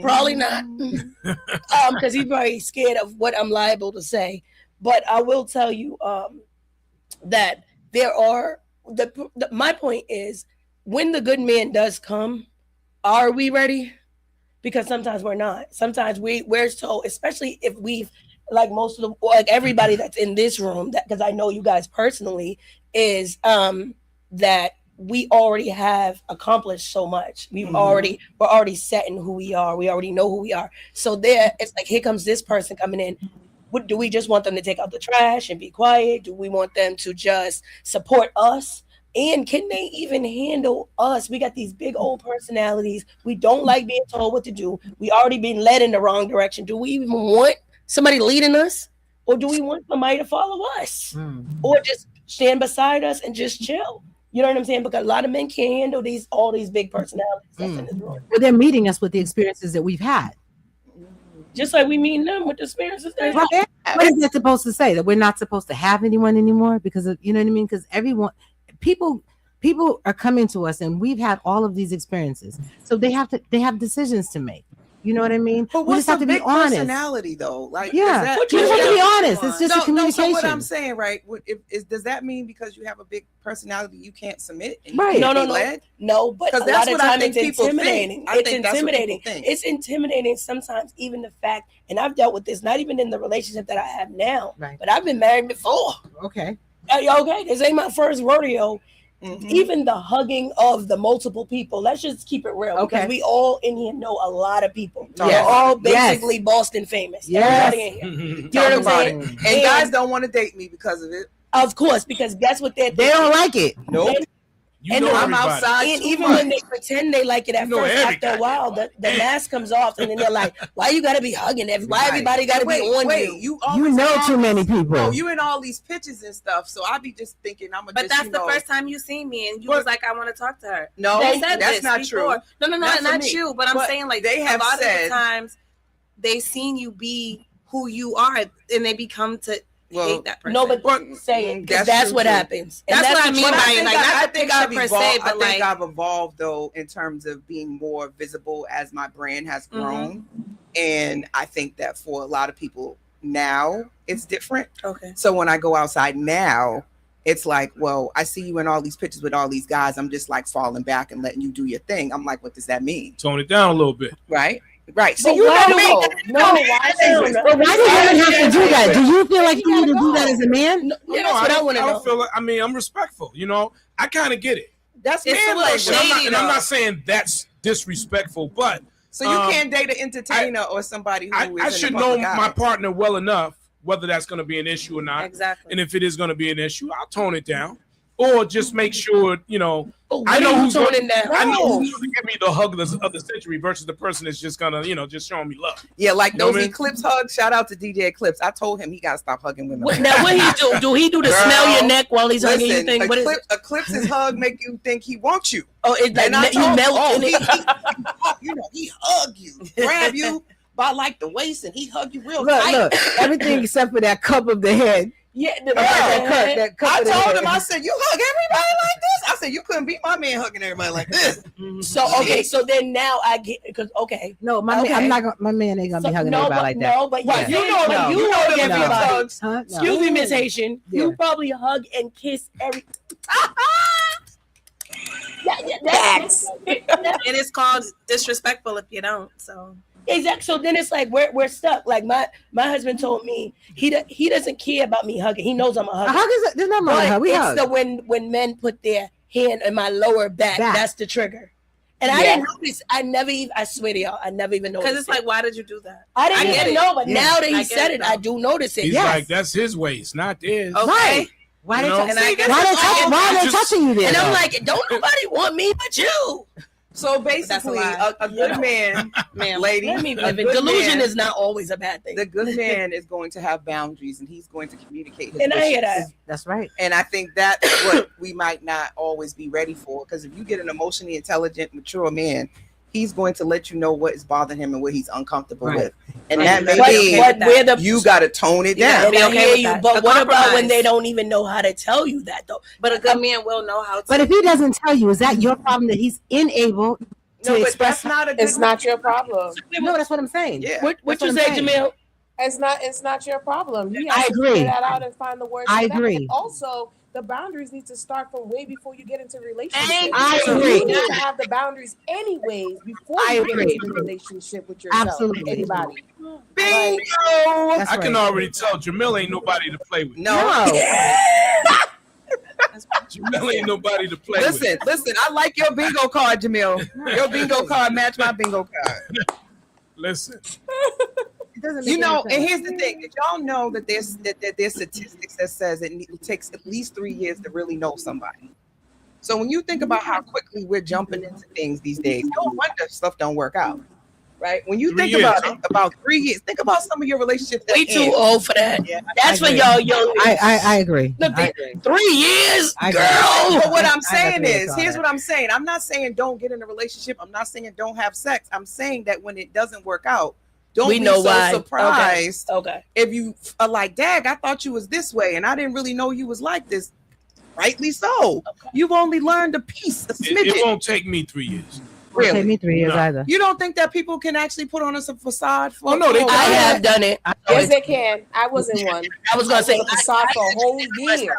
Probably not. Because he's probably scared of what I'm liable to say. But I will tell you that there are my point is when the good man does come, are we ready? Because sometimes we're not. Sometimes we're so, especially if we've like most of the like everybody that's in this room, that because I know you guys personally, is that we already have accomplished so much. We're already set in who we are. We already know who we are. So there, it's like here comes this person coming in. Do we just want them to take out the trash and be quiet? Do we want them to just support us? And can they even handle us? We got these big old personalities. We don't like being told what to do. We already been led in the wrong direction. Do we even want somebody leading us? Or do we want somebody to follow us? Or just stand beside us and just chill? You know what I'm saying? Because a lot of men can't handle all these big personalities that's in this room. Well, they're meeting us with the experiences that we've had. Just like we meet them with the experiences they have. What is that supposed to say? That we're not supposed to have anyone anymore? Because of, you know what I mean? Because people are coming to us and we've had all of these experiences. So they have decisions to make. You know what I mean? But we just have to be honest. Personality, though, like you just have to be honest. It's just a communication. So what I'm saying, right? Does that mean because you have a big personality you can't submit? Right? No. But a lot of times it's intimidating. Intimidating. It's intimidating sometimes. Even the fact, and I've dealt with this, not even in the relationship that I have now, but I've been married before. Okay. Okay. This ain't my first rodeo. Even the hugging of the multiple people, let's just keep it real, because we all in here know a lot of people. They're all basically Boston famous. Everybody in here. You know what I'm saying? And guys don't want to date me because of it. Of course, because guess what they don't like it. Nope. And I'm outside. And even when they pretend they like it at first, after a while, the mask comes off, and then they're like, "Why you gotta be hugging everybody? Why everybody gotta be on you? You know too many people. No, you in all these pictures and stuff. So I be just thinking I'm. But that's the first time you seen me, and you was like, "I want to talk to her." No, they said that's not true. No, not you. But I'm saying like they have a lot of said the times they've seen you be who you are, and they become to. Hate that person. No, but say it, because that's what happens. And that's what I mean by it. Like, I think I've per se, but I think I've evolved though in terms of being more visible as my brand has grown, and I think that for a lot of people now it's different. Okay. So when I go outside now, it's like, well, I see you in all these pictures with all these guys. I'm just like falling back and letting you do your thing. I'm like, what does that mean? Tone it down a little bit. Right. So you know me. No, why do you have to do that? Do you feel like you need to do that as a man? Yeah, that's what I want to know. Feel like, I mean, I'm respectful. You know, I kind of get it. That's man like shady. I'm not saying that's disrespectful, but so you can't date an entertainer or somebody who I should know my partner well enough whether that's going to be an issue or not. Exactly. And if it is going to be an issue, I'll tone it down. Or just make sure, you know, I know who's toning down. I know who's going to give me the hug of the century versus the person that's just going to, you know, just showing me love. Yeah, like those Eclipse hugs. Shout out to DJ Eclipse. I told him he got to stop hugging women. Now, what he do? Do he do the smell your neck while he's hugging you thing? Eclipse's hug make you think he wants you. Oh, it's like you melt in it. You know, he hug you, grab you by like the waist, and he hug you real tight. Look, everything except for that cup of the head. Yeah, that cut. I told him, I said, you hug everybody like this? I said, you couldn't beat my man hugging everybody like this. So then now I get, because no, my man ain't gonna be hugging everybody like that. No, but you hug everybody. Excuse me, Miss Haitian. You probably hug and kiss every. And it's called disrespectful if you don't. So. Exactly. So then it's like we're stuck. Like my husband told me he doesn't care about me hugging. He knows I'm a hugger. A hug is there's nothing wrong with hug. We hug. It's when men put their hand in my lower back. That's the trigger. And I didn't notice. I swear to y'all, I never even noticed. Because it's like, why did you do that? I didn't even know, but now that he said it, I do notice it. He's like, that's his waist, not theirs. Okay. Right. Why they touching you there? And I'm like, don't nobody want me but you. So basically, a good man, lady, delusion is not always a bad thing. The good man is going to have boundaries, and he's going to communicate his wishes. I hear that. That's right. And I think that's what we might not always be ready for, because if you get an emotionally intelligent, mature man, he's going to let you know what is bothering him and what he's uncomfortable with. And that may be you got to tone it down. I hear you, but what about when they don't even know how to tell you that, though? But a good man will know how to. But if he doesn't tell you, is that your problem that he's unable to No, but express. that's not a good. It's not your problem. No, that's what I'm saying. Yeah. What you say, Jamil? It's not your problem. He has I to agree. figure that out and find the words. I for that. agree. And also, the boundaries need to start from way before you get into a relationship. I So agree. You need to have the boundaries anyways before I you agree. get into the relationship with yourself. Absolutely. Anybody. Bingo. That's I can right. already tell Jamil ain't nobody to play with. No. Jamil ain't nobody to play with. Listen. I like your bingo card, Jamil. Your bingo card match my bingo card. Listen. It doesn't make You know, any and sense. here's the thing: did y'all know that there's statistics that says it takes at least 3 years to really know somebody? So when you think about how quickly we're jumping into things these days, no wonder stuff don't work out, right? When you 3 think years, about huh? it, about 3 years, think about some of your relationships. that We too end. old for that. Yeah, That's I for agree. y'all young. I agree. Look, I agree. 3 years, I agree. girl. But what I'm I saying agree with is, all here's that. what I'm saying. I'm not saying don't get in a relationship. I'm not saying don't have sex. I'm saying that when it doesn't work out, don't We be know so why. surprised Okay. if you are like, Dag, I thought you was this way, and I didn't really know you was like this. Rightly so. Okay. You've only learned a piece, a It smidget. won't take me 3 years. Won't take Really? me 3 years No. either. You don't think that people can actually put on us a facade for? Oh, no, they for- I have done it. Yes, they can. I was in one. I was gonna say a facade for a whole year.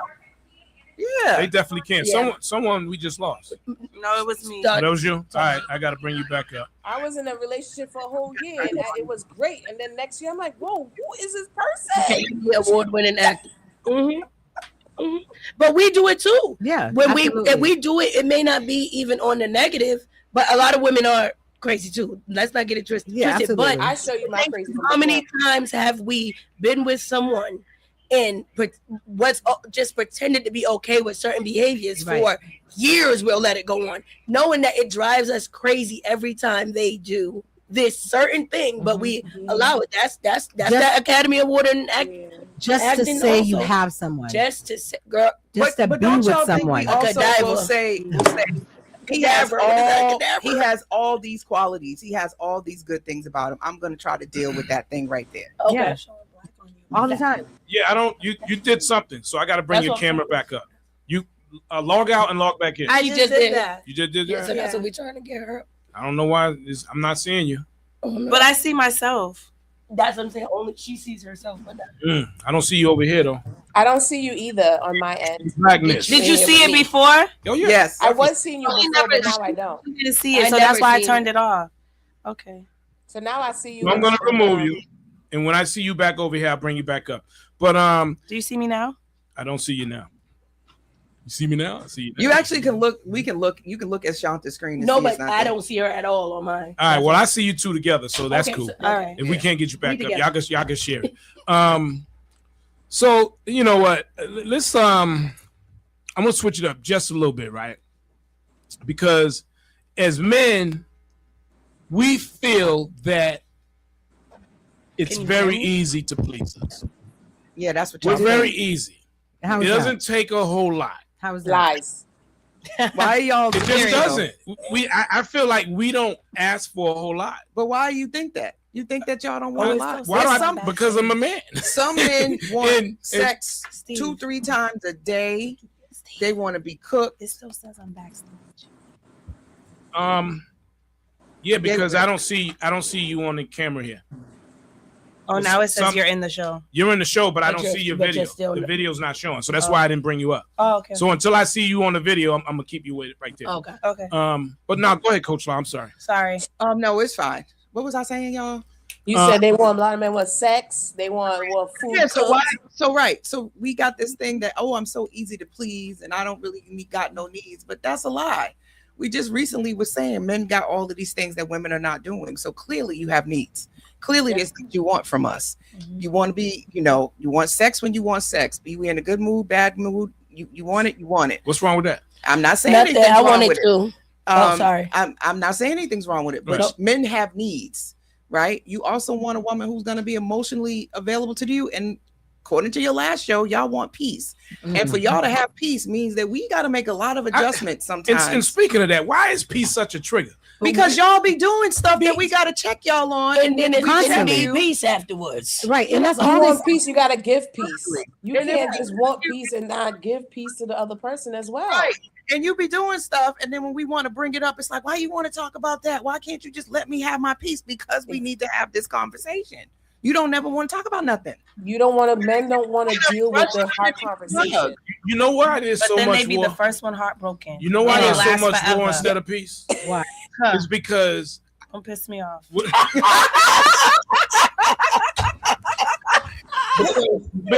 Yeah. They definitely can. Yeah. Someone we just lost. No, it was me. Oh, that was you? All right, I got to bring you back up. I was in a relationship for a whole year, and it was great. And then next year, I'm like, whoa, who is this person? Award-winning actor. But we do it too. Yeah. When absolutely. we do it, it may not be even on the negative, but a lot of women are crazy too. Let's not get it twisted. Yeah, absolutely. But I show you my crazy. how many times have we been with someone and what's just pretended to be okay with certain behaviors Right. for years? We'll let it go on, knowing that it drives us crazy every time they do this certain thing, but we allow it. That's that Academy Award and act, just to acting say you also. have someone. just to say, girl. Just to be don't with y'all think someone. we also Godiva. will say he has all these qualities. He has all these good things about him. I'm going to try to deal with that thing right there. Okay. Yeah. All the time. Yeah, I don't. You did something, so I got to bring That's your what I'm camera back up. You log out and log back in. I You just just did did. that. You just did Yeah, that. so that's what we're trying to get her. I don't know why I'm not seeing you. But I see myself. That's what I'm saying. Only she sees herself, but not. I don't see you over here though. I don't see you either on my end. Blackness. Did you see it before? Oh yeah. Yes. I was seeing you Oh, before, but now I don't. I didn't see it, I so that's never why I seen turned it off. Okay. So now I see you. I'm gonna remove you, and when I see you back over here, I'll bring you back up. But Do you see me now? I don't see you now. You see me now? I see you. Now. You actually can look. We can look. You can look at Shanta's screen. And No, see but it's not I there. don't see her at all on mine. All right. Well, I see you two together, so that's Okay, cool. so- All right. If we can't get you back We up, together. y'all can share it. So you know what? Let's I'm gonna switch it up just a little bit, right? Because as men, we feel that it's Can you very hear me? easy to please us. Yeah, that's what We're you're very saying. easy. How It is that? doesn't take a whole lot. How is that? Lies. Why are y'all? It just comparing those? doesn't. I feel like we don't ask for a whole lot. But why you think that? You think that y'all don't want a lot? Why do There's I? Because I'm a man. some men want And- sex Steve. 2-3 times a day. They want to be cooked. It still says I'm backstage. Yeah, because I don't see you on the camera here. Oh, now it says Some- you're in the show. You're in the show, but I But don't you're- see your but you're video. still The not- video's not showing, so that's why I didn't bring you up. Oh, okay. So until I see you on the video, I'm gonna keep you with it right there. Okay. Okay. But now go ahead, Coach Law. I'm sorry. Sorry. No, it's fine. What was I saying, y'all? You said they want a lot of men want sex. They want food. Yeah, so cooked. why? So right. So we got this thing that I'm so easy to please, and I don't really got no needs. But that's a lie. We just recently was saying men got all of these things that women are not doing. So clearly you have needs. Clearly there's things you want from us. You want to be, you want sex when you want sex. Be we in a good mood, bad mood. You want it, you want it. What's wrong with that? I'm not saying Nothing. anything's I wrong wanted with it. to. Oh, sorry. I'm not saying anything's wrong with it, but Right. men have needs, right? You also want a woman who's going to be emotionally available to you. And according to your last show, y'all want peace. And for y'all to have peace means that we got to make a lot of adjustments sometimes. And speaking of that, why is peace such a trigger? Because y'all be doing stuff that we got to check y'all on. And then if you Constantly. need peace afterwards. Right, and that's If you all want this. peace, you gotta give peace. You And if can't you- just want peace and not give peace to the other person as well. Right. And you be doing stuff, and then when we want to bring it up, it's like, why you want to talk about that? Why can't you just let me have my peace? Because we need to have this conversation. You don't never want to talk about nothing. You don't want to. Men don't want to deal with the hard conversation. You know why there's so then much they be war? the first one heartbroken. You know why And it there's so lasts much forever. war instead of peace? Why? It's because Don't piss me off. But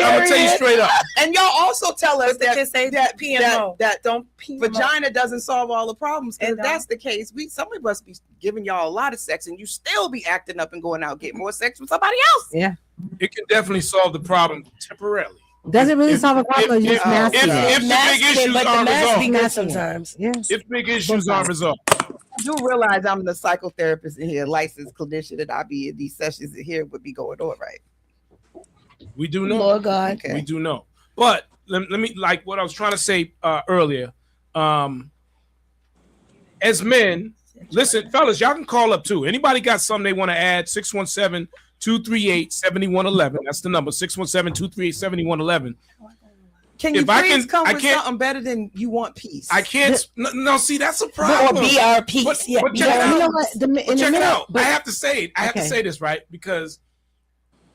I'm gonna tell you straight up. And y'all also tell us that Just say that PMO. that Don't vagina doesn't solve all the problems. It If don't. that's the case, some of us be giving y'all a lot of sex, and you still be acting up and going out getting more sex with somebody else. Yeah. It can definitely solve the problem temporarily. Does it really solve a problem? Or just mask it? If the big issues but the aren't mask be resolved. good sometimes. Yeah. If big issues aren't resolved. I do realize I'm the psychotherapist in here, licensed clinician, and I be in these sessions and hear what be going on, right? We do know. Lord God. Okay. We do know. But let me, like what I was trying to say earlier. As men, listen, fellas, y'all can call up too. Anybody got something they want to add? 617-238-7111. That's the number. 617-238-7111. Can you If I please can- come I with can't- something better than you want peace? I can't. No, see, that's a Or problem. BR peace. But- Yeah, but check it BR. out. You know what? But check it out. but- I have to say it. I have to Okay. say this, right? Because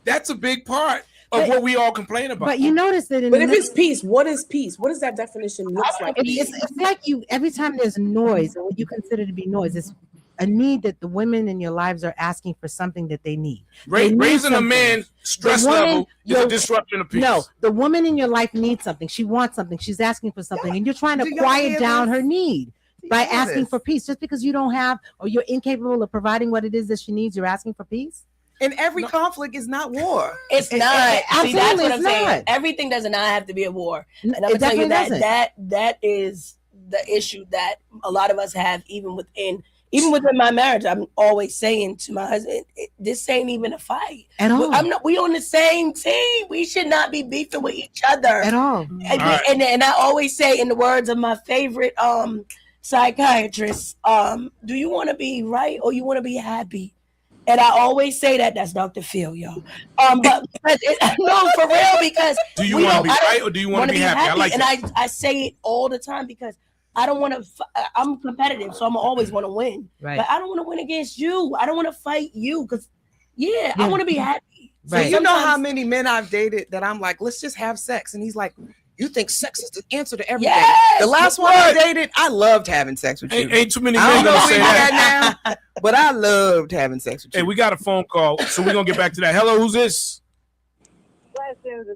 that's a big part of what we all complain about. But you notice that in But the if middle- it's peace, what is peace? What does that definition look like? it's like you every time there's noise, and what you consider to be noise, it's a need that the women in your lives are asking for something that they need. They need Raising a something. man's stress The woman- level is a your- disruption of peace. No, the woman in your life needs something. She wants something. She's asking for something, and you're trying Do to y'all quiet hear down this? her need Do by y'all hear asking this? for peace. Just because you don't have or you're incapable of providing what it is that she needs, you're asking for peace. And every conflict is not war. It's not. See, absolutely, that's what I'm it's saying. not. Everything does not have to be a war. N- And I'm it gonna tell you definitely that doesn't. that is the issue that a lot of us have, even within my marriage. I'm always saying to my husband, this ain't even a fight. At all. We on the same team. We should not be beefing with each other. At all. And, All right. and I always say, in the words of my favorite psychiatrist, do you want to be right or you want to be happy? And I always say that's Dr. Phil, y'all. But no, for real, because Do you we want to don't- be I don't right or do you want wanna to be happy? I like and that. I say it all the time because I don't want to. I'm competitive, so I'm always want to win. Right. But I don't want to win against you. I don't want to fight you because, I Yeah. want to be happy. So Right. you know how sometimes- many men I've dated that I'm like, let's just have sex, and he's like, you think sex is the answer to everything? Yes, The last one I dated, I loved having sex with you. Ain't too many I men don't know gonna where say you that. at now, but I loved having sex with you. Hey, we got a phone call, so we're gonna get back to that. Hello, who's this?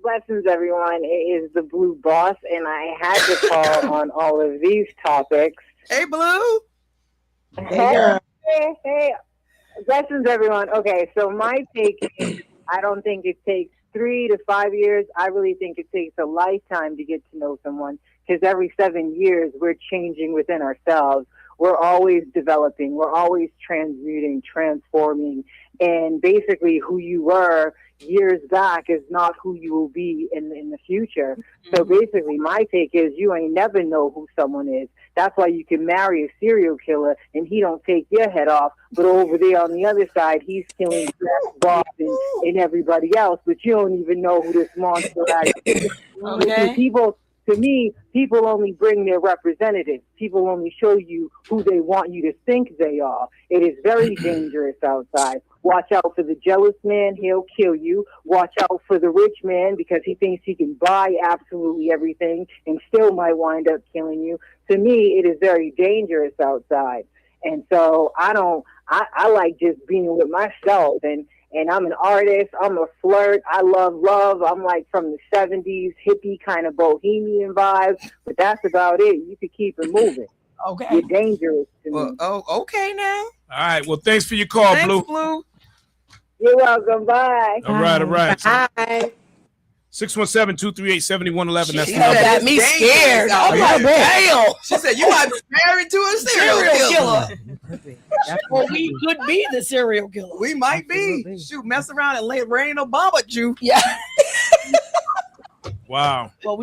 Blessings, everyone. It is the Blue Boss, and I had to call on all of these topics. Hey, Blue. Hey, blessings, everyone. Okay, so my take is I don't think it takes 3 to 5 years. I really think it takes a lifetime to get to know someone because every 7 years we're changing within ourselves. We're always developing. We're always transmuting, transforming. And basically who you were years back is not who you will be in the future. So basically my take is you ain't never know who someone is. That's why you can marry a serial killer and he don't take your head off. But over there on the other side, he's killing Jack, Bob, and everybody else. But you don't even know who this monster is. Okay. To me, people only bring their representatives. People only show you who they want you to think they are. It is very dangerous outside. Watch out for the jealous man. He'll kill you. Watch out for the rich man because he thinks he can buy absolutely everything and still might wind up killing you. To me, it is very dangerous outside. And so I like just being with myself and I'm an artist. I'm a flirt. I love love. I'm like from the 70s hippie kind of bohemian vibe, but that's about it. You could keep it moving. Okay. You're dangerous to me. Well, oh, okay now. All right. Well, thanks for your call, Thanks, Blue. Blue. You're welcome. Bye. All right. Hi. 617-238-7111. That's She the number. said got me it's dangerous scared. out I'm here. like, damn. She said you might be married to a serial killer. Well, we could be the serial killer. We might be. Absolutely. Shoot, mess around and let rain Obama at you. Yeah. Wow. Well,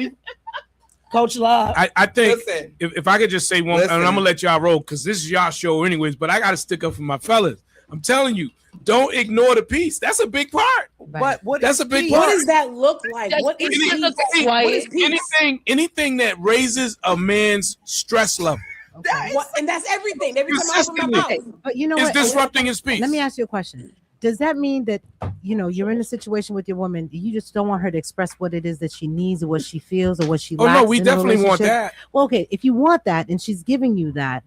Coach Live. I think Listen, if I could just say one, and I'm Listen. gonna let y'all roll because this is y'all show anyways. But I gotta stick up for my fellas. I'm telling you, don't ignore the peace. That's a big part. But That's a big peace? part. What does that look like? That's- What is it's peace? just a What quiet- is peace? Anything that raises a man's stress level Okay. And that's everything. Every time I open my mouth. But you know is what? disrupting his peace. Let me ask you a question. Does that mean that you're in a situation with your woman, you just don't want her to express what it is that she needs or what she feels or what she Oh lacks? no, we in the definitely want relationship? that. Well, okay, if you want that and she's giving you that,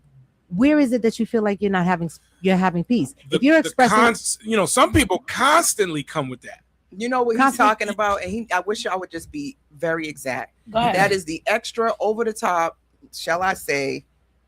where is it that you feel like you're having peace? If you're expressing, some people constantly come with that. You know what he's talking about, and I wish I would just be very exact. Go ahead. That is the extra over the top, shall I say,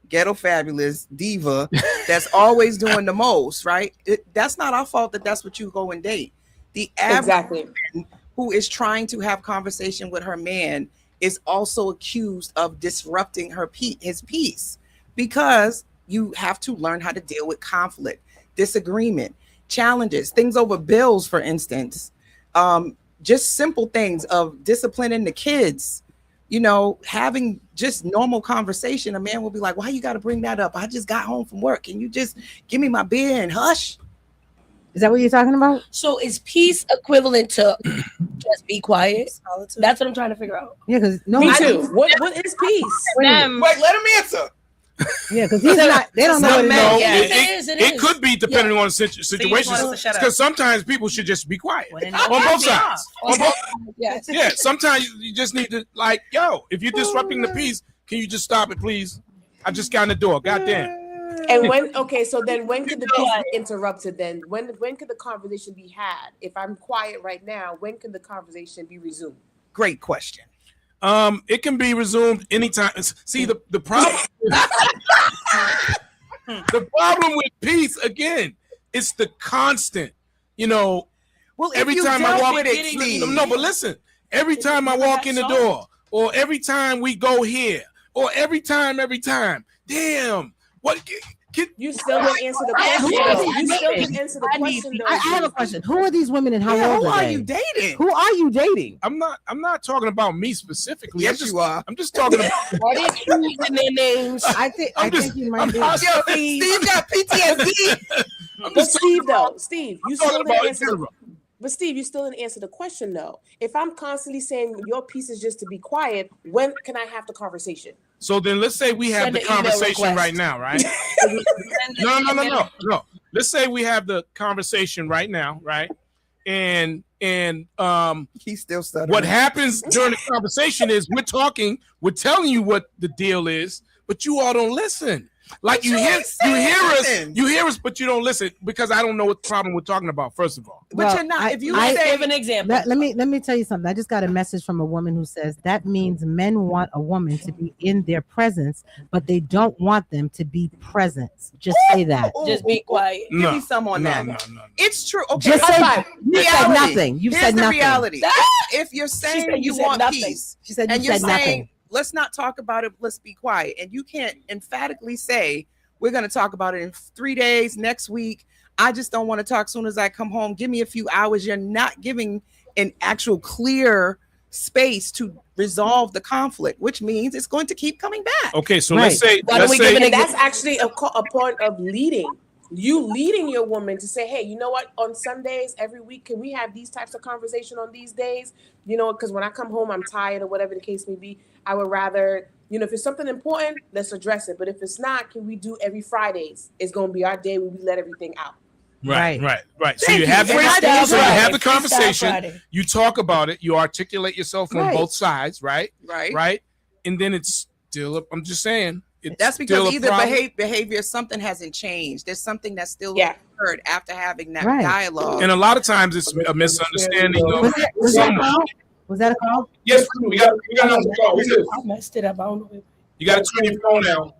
ghetto fabulous diva that's always doing the most, right? That's not our fault that's what you go and date. The average Exactly. woman who is trying to have conversation with her man is also accused of disrupting his peace, because you have to learn how to deal with conflict, disagreement, challenges, things over bills, for instance, just simple things of disciplining the kids. Having just normal conversation. A man will be like, why you got to bring that up? I just got home from work. Can you just give me my beer and hush? is that what you're talking about? So is peace equivalent to just be quiet? That's what I'm trying to figure out. Yeah, because no, Me too. What is peace? Wait, let him answer. Yeah, because he's not. They don't know what it No, is. Yeah, it could be depending on the situation. wants to shut up. Because sometimes people should just be quiet Well, then on both sides. On both- Yes. yeah, sometimes you just need to if you're disrupting the peace, can you just stop it, please? I just got in the door. Goddamn. And when could the peace be interrupted then? When could the conversation be had? If I'm quiet right now, when can the conversation be resumed? Great question. It can be resumed anytime. See, the problem the problem with peace, again, it's the constant, Well, every time I walk but listen, every time I walk in the door, or every time we go here, or every time, damn, what You still didn't answer the question. though. You still didn't answer the question. though. I have a question. Who are these women and how old who are are they? you dating? Who are you dating? I'm not talking about me specifically. Yes, you are. I'm just talking about Are they choosing their names? I think you might be. Yo, Steve got PTSD. But Steve, you still talking didn't about answer. But Steve, you still didn't answer the question though. If I'm constantly saying your piece is just to be quiet, when can I have the conversation? So then let's say we have Send the an email conversation request. right now, right? No. Let's say we have the conversation right now, right? And He's still stuttering. what happens during the conversation is we're telling you what the deal is, but you all don't listen. Like you hear us, but you don't listen because I don't know what problem we're talking about. First of all, But you're not. If you say, Give an example. Let me tell you something. I just got a message from a woman who says that means men want a woman to be in their presence, but they don't want them to be present. Just say that. Just be quiet. give me some on that. No. It's true. Okay, Just say high five. you said Reality. nothing. You Here's said the nothing. reality. Ah! If you're saying said you you said want nothing. peace, She said and you you're said saying nothing. let's not talk about it, let's be quiet, and you can't emphatically say we're going to talk about it in 3 days, next week. I just don't want to talk soon as I come home. Give me a few hours. You're not giving an actual clear space to resolve the conflict, which means it's going to keep coming back. okay. So Right. let's say Why don't we give an And example? that's actually a point of leading. You leading your woman to say, hey, you know what? On Sundays, every week, can we have these types of conversation on these days? Because when I come home, I'm tired or whatever the case may be. I would rather, if it's something important, let's address it. But if it's not, can we do every Fridays? It's going to be our day where we let everything out. Right. So Thank you you. have the Freestyle so you Friday. have the Freestyle conversation. Friday. You talk about it. You articulate yourself from Right. both sides, right? Right. And then it's still. I'm just saying. It's That's still because a either problem. behavior, something hasn't changed. There's something that's still Yeah. occurred after having that Right. dialogue. And a lot of times it's a misunderstanding of Was that a someone. call? Was that a call? Yes, we got another call. Who's this? I messed it up. I don't know. You got to turn your phone down.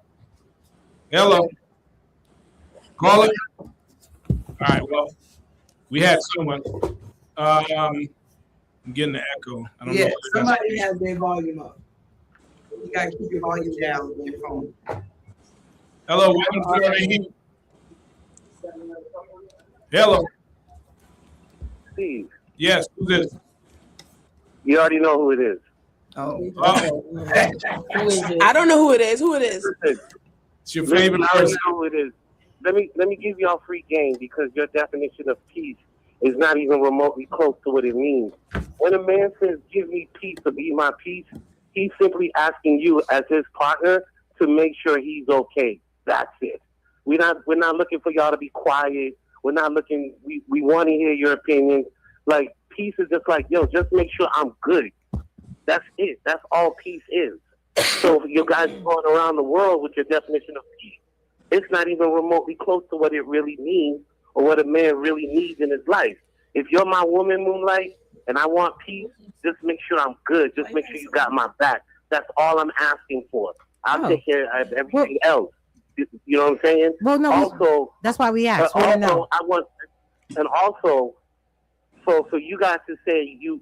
Hello. Call it. All right. Well, we had someone. I'm getting the echo. I don't know. What somebody has their volume up. You gotta keep your volume down on your phone. Hello. Welcome to the Heat. Hello. Steve, Yes. Who's this? you already know who it is. Oh, Uh-oh. Who is it? I don't know who it is. Who it is? Listen, It's your listen, favorite I already person. know who it is. let me give y'all free game because your definition of peace is not even remotely close to what it means. When a man says, give me peace or be my peace, he's simply asking you as his partner to make sure he's okay. That's it. We're not looking for y'all to be quiet. We're not looking, we want to hear your opinions. Like, peace is just like, yo, just make sure I'm good. That's it. That's all peace is. So you guys going around the world with your definition of peace, it's not even remotely close to what it really means or what a man really needs in his life. If you're my woman, Moonlight, and I want peace, just make sure I'm good. Just make sure you got my back. That's all I'm asking for. I'll take care of everything else. You know what I'm saying? Well, no. Also, that's why we asked. Also, so for you guys to say you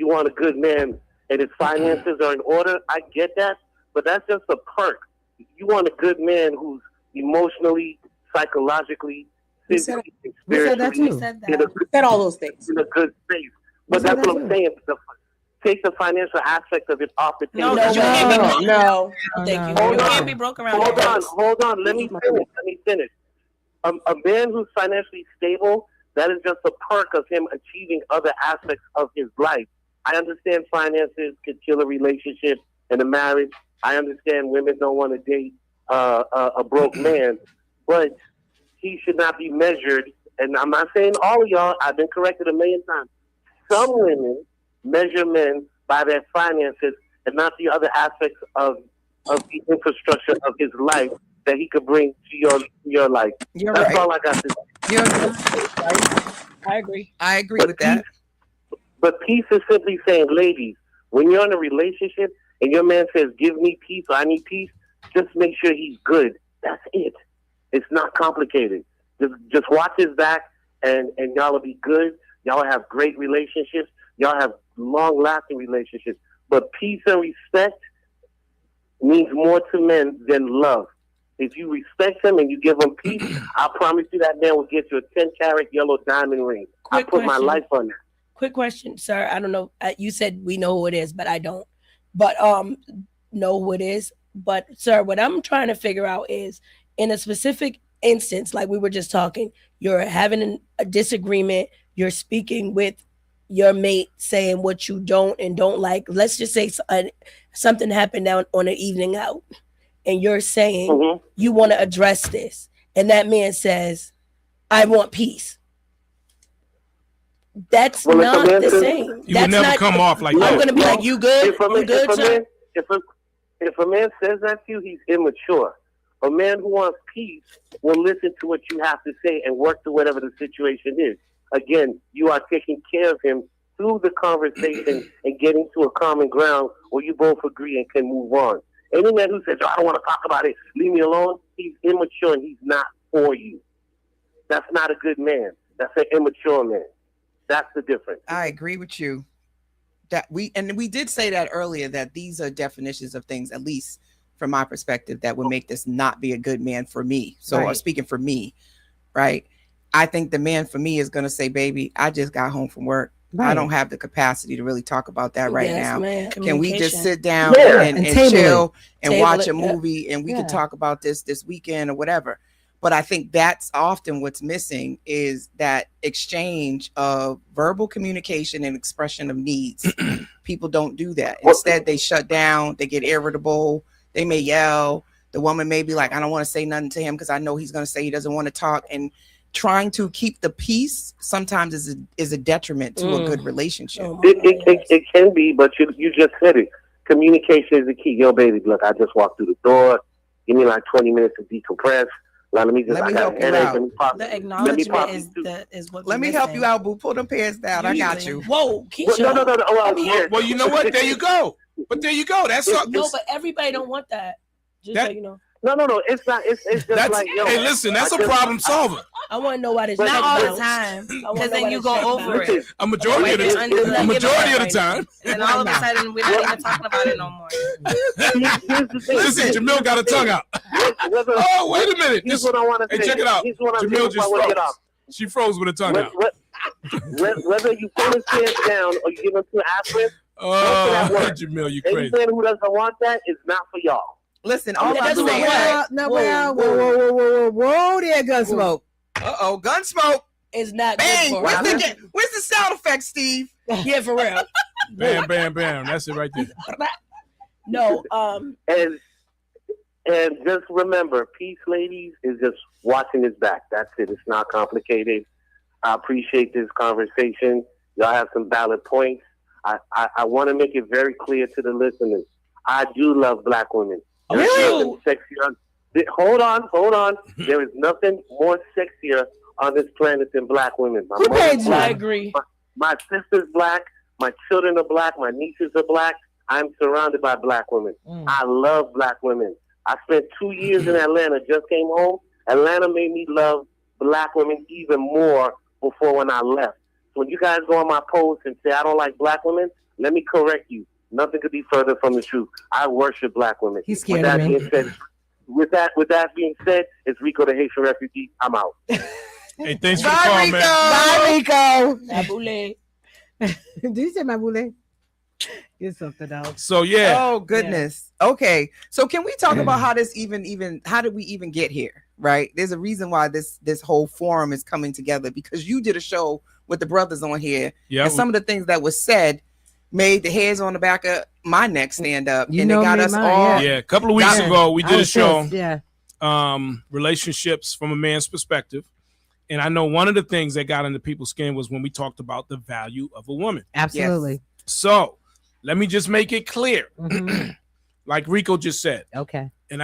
want a good man and his finances are in order, I get that, but that's just a perk. You want a good man who's emotionally, psychologically, physically, and spiritually said all those things in a good space. But that's what I'm saying. Take the financial aspect of it off the table. No. Thank you. You can't be broke around. Hold on. Let me finish. A man who's financially stable, that is just a perk of him achieving other aspects of his life. I understand finances could kill a relationship and a marriage. I understand women don't want to date a broke man, but he should not be measured. And I'm not saying all of y'all. I've been corrected a million times. Some women measure men by their finances and not the other aspects of the infrastructure of his life that he could bring to your life. That's all I got to say. I agree with that. But peace is simply saying, ladies, when you're in a relationship and your man says, give me peace or I need peace, just make sure he's good. That's it. It's not complicated. Just watch his back and y'all will be good. Y'all will have great relationships. Y'all have long-lasting relationships. But peace and respect means more to men than love. If you respect him and you give him peace, I promise you that man will get you a 10-carat yellow diamond ring. I put my life on that. Quick question, sir. I don't know. You said we know who it is, but I don't. But know who it is. But sir, what I'm trying to figure out is in a specific instance, like we were just talking, you're having a disagreement. You're speaking with your mate, saying what you don't and don't like. Let's just say something happened down on an evening out, and you're saying you want to address this, and that man says, "I want peace." That's not the same. You would never come off like that. I'm gonna be like, "You good? You good, sir?" If a man says that to you, he's immature. A man who wants peace will listen to what you have to say and work through whatever the situation is. Again, you are taking care of him through the conversation and getting to a common ground where you both agree and can move on. Any man who says, I don't want to talk about it, leave me alone, he's immature and he's not for you. That's not a good man. That's an immature man. That's the difference. I agree with you. That we did say that earlier, that these are definitions of things, at least from my perspective, that would make this not be a good man for me. So speaking for me, right? I think the man for me is going to say, baby, I just got home from work. I don't have the capacity to really talk about that right now. Can we just sit down and chill and watch a movie and we can talk about this weekend or whatever? But I think that's often what's missing is that exchange of verbal communication and expression of needs. People don't do that. Instead, they shut down, they get irritable, they may yell. The woman may be like, I don't want to say nothing to him because I know he's going to say he doesn't want to talk. And trying to keep the peace sometimes is a detriment to a good relationship. It can be, but you just said it. Communication is the key. Yo, baby, look, I just walked through the door. Give me like 20 minutes to decompress. Let me help you out. The acknowledgement is what. Let me help you out, boo. Pull them pants down. I got you. Whoa, Keisha. No. Well, you know what? There you go. But there you go. That's no, but everybody don't want that. Just so you know. No. It's not. It's just like, yo. Hey, listen, that's a problem solver. I want to know why this. Not all the time, because then you go over it. A majority of the time. And then all of a sudden, we're not even talking about it no more. Listen, Jamil got a tongue out. Oh, wait a minute. Here's what I want to say. Hey, check it out. Jamil just froze. She froze with a tongue out. Whether you pull his pants down or you give him 2 aspirin. Oh, Jamil, you crazy. Any man who doesn't want that is not for y'all. Listen, all That I'm doesn't saying. work. Whoa, there, Gunsmoke. Gunsmoke. It's not Bang. good for Where's the sound effect, Steve? Yeah, for real. Bam, bam, bam. That's it right there. No, And just remember, peace, ladies, is just watching his back. That's it. It's not complicated. I appreciate this conversation. Y'all have some valid points. I want to make it very clear to the listeners. I do love black women. Really? Hold on. There is nothing more sexier on this planet than black women. My mother's I black. agree. My sister's black. My children are black. My nieces are black. I'm surrounded by black women. I love black women. I spent 2 years in Atlanta, just came home. Atlanta made me love black women even more before when I left. So when you guys go on my post and say I don't like black women, let me correct you. Nothing could be further from the truth. I worship black women. He's scared of me. With that being said, it's Rico the Haitian refugee. I'm out. Hey, thanks for the call, man. Bye, Rico. Mabule. Did you say Mabule? Get something else. So yeah. Oh goodness. Yeah. Okay. So can we talk about how this even how did we even get here? Right. There's a reason why this whole forum is coming together, because you did a show with the brothers on here. Yeah. And some of the things that was said made the hairs on the back of my neck stand up. And they got us all. Yeah. A couple of weeks ago we did a show. Yeah. Relationships from a man's perspective. And I know one of the things that got under people's skin was when we talked about the value of a woman. Absolutely. Yes. So let me just make it clear. Mm-hmm. Like Rico just said. Okay. And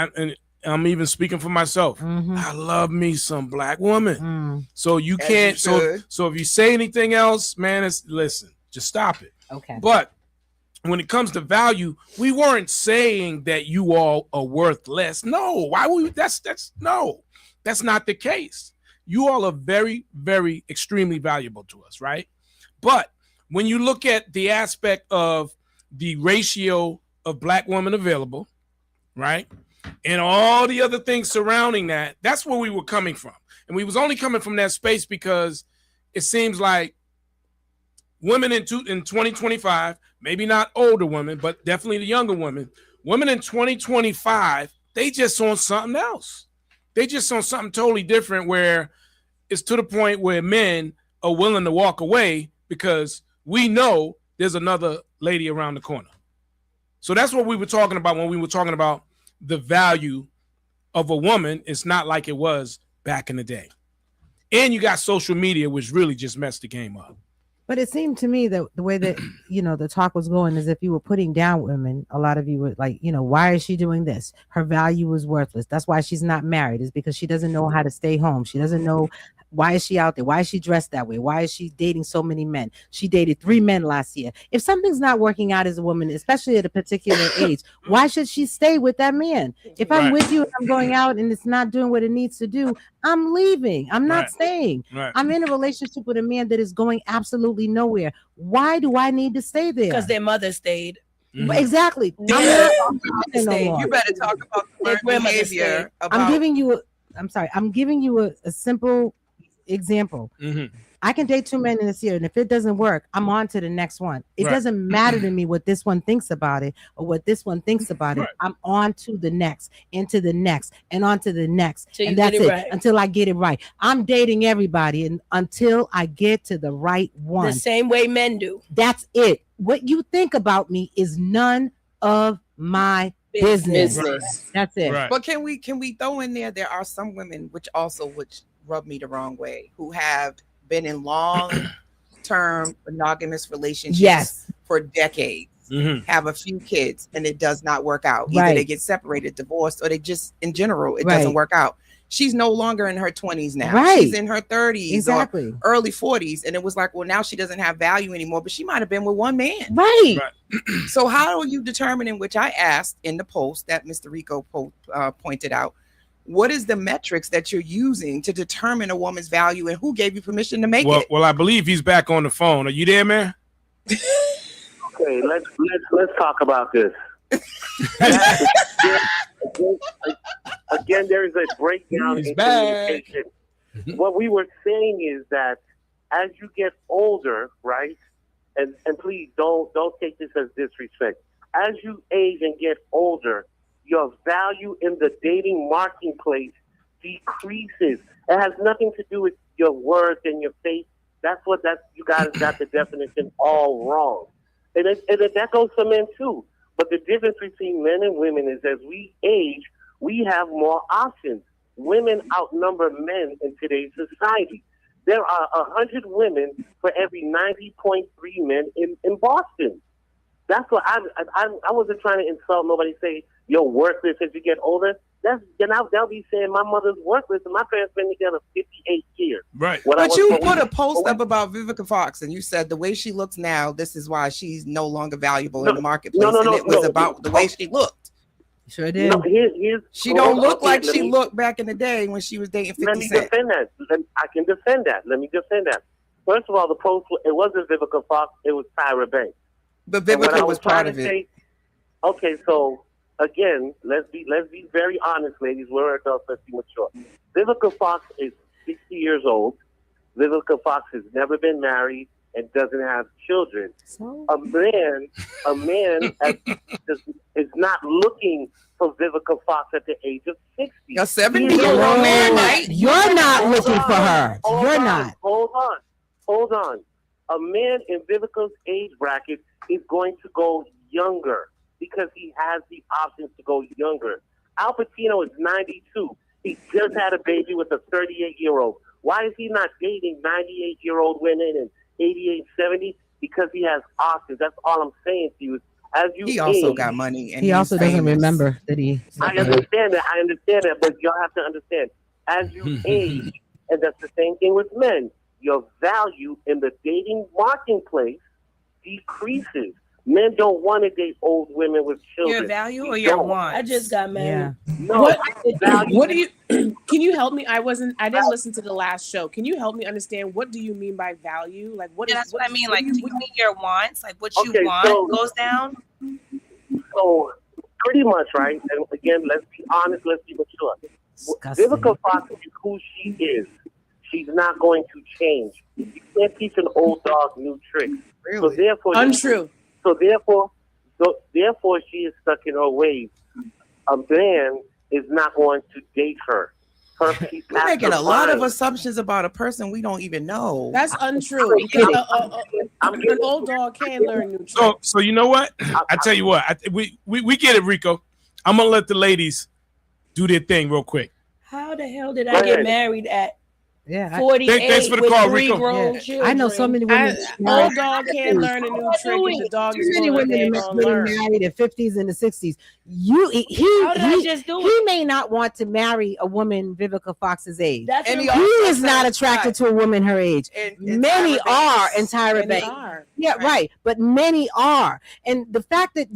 I'm even speaking for myself. Mm-hmm. I love me some black woman. Mm. So you can't. So if you say anything else, man, listen, just stop it. Okay. But when it comes to value, we weren't saying that you all are worth less. No, why would we? That's not the case. You all are very, very extremely valuable to us, right? But when you look at the aspect of the ratio of black women available, right, and all the other things surrounding that, that's where we were coming from. And we was only coming from that space because it seems like women in 2025, maybe not older women, but definitely the younger women in 2025, they just on something else. They just on something totally different, where it's to the point where men are willing to walk away because we know there's another lady around the corner. So that's what we were talking about when we were talking about the value of a woman. It's not like it was back in the day. And you got social media, which really just messed the game up. But it seemed to me that the way that, the talk was going is if you were putting down women, a lot of you were like, why is she doing this? Her value is worthless. That's why she's not married, is because she doesn't know how to stay home. She doesn't know. Why is she out there? Why is she dressed that way? Why is she dating so many men? She dated 3 men last year. If something's not working out as a woman, especially at a particular age, why should she stay with that man? If I'm with you and I'm going out and it's not doing what it needs to do, I'm leaving. I'm not staying. Right. I'm in a relationship with a man that is going absolutely nowhere. Why do I need to stay there? Because their mother stayed. Mm-hmm. Exactly. You better talk about the behavior. I'm giving you a simple example. Mm-hmm. I can date 2 men in this year, and if it doesn't work, I'm on to the next one. It doesn't matter to me what this one thinks about it or what this one thinks about it. I'm on to the next, into the next, and on to the next. And that's it until I get it right. I'm dating everybody and until I get to the right one. The same way men do. That's it. What you think about me is none of my business. That's it. Right. But can we throw in there are some women which rub me the wrong way, who have been in long-term monogamous relationships for decades, have a few kids, and it does not work out. Either they get separated, divorced, or they just, in general, it doesn't work out. She's no longer in her 20s now. She's in her 30s or early 40s. And it was like, well, now she doesn't have value anymore, but she might have been with one man. Right. So how are you determining, which I asked in the post that Mr. Rico pointed out, what is the metrics that you're using to determine a woman's value, and who gave you permission to make it? Well, I believe he's back on the phone. Are you there, man? Okay, let's talk about this. Again, there is a breakdown in communication. What we were saying is that as you get older, right? And please don't take this as disrespect. As you age and get older, your value in the dating marketplace decreases. It has nothing to do with your words and your face. You guys got the definition all wrong. And that goes for men too. But the difference between men and women is as we age, we have more options. Women outnumber men in today's society. There are 100 women for every 90.3 men in Boston. That's what I wasn't trying to insult nobody, say you're worthless as you get older. They'll be saying my mother's worthless and my parents been together 58 years. Right. But you put a post up about Vivica Fox and you said the way she looks now, this is why she's no longer valuable in the marketplace. And it was about the way she looked. Sure did. No, she don't look like she looked back in the day when she was dating 50 Let me Cent. defend that. I can defend that. Let me defend that. First of all, the post, it wasn't Vivica Fox, it was Tyra Banks. But Vivica was part of it. Okay, so again, let's be very honest, ladies. We're adults, let's be mature. Vivica Fox is 60 years old. Vivica Fox has never been married and doesn't have children. So? A man is not looking for Vivica Fox at the age of 60. A 70-year-old man, right? You're not looking for her. You're not. Hold on. A man in Vivica's age bracket is going to go younger because he has the options to go younger. Al Pacino is 92. He just had a baby with a 38-year-old. Why is he not dating 98-year-old women and 88, 70? Because he has options. That's all I'm saying to you. He also got money. And he also doesn't remember that he... I understand that. But y'all have to understand, as you age, and that's the same thing with men, your value in the dating marketplace decreases. Men don't want to date old women with children. Your value or your want? I just got married. Yeah. No, What do you? Can you help me? I didn't listen to the last show. Can you help me understand what do you mean by value? Like what? That's what I mean. Like, do you mean your wants? Like what you want goes down? So pretty much, right? And again, let's be honest. Let's be mature. Vivica Fox is who she is. She's not going to change. You can't teach an old dog new tricks. Really? So therefore, untrue. So therefore, she is stuck in her ways. A man is not going to date her. We're making a lot of assumptions about a person we don't even know. That's untrue. Because an old dog can learn new tricks. So you know what? I tell you what. We get it, Rico. I'm gonna let the ladies do their thing real quick. How the hell did I get married at 48 thanks for the call, Rico. grown children? I know so many women. Old dog can't learn a new trick. And the dog is many women married in 50s and the 60s. He may not want to marry a woman Vivica Fox's age. And he is not attracted to a woman her age. Many are in Tyra Banks. Yeah, right. But many are. And the fact that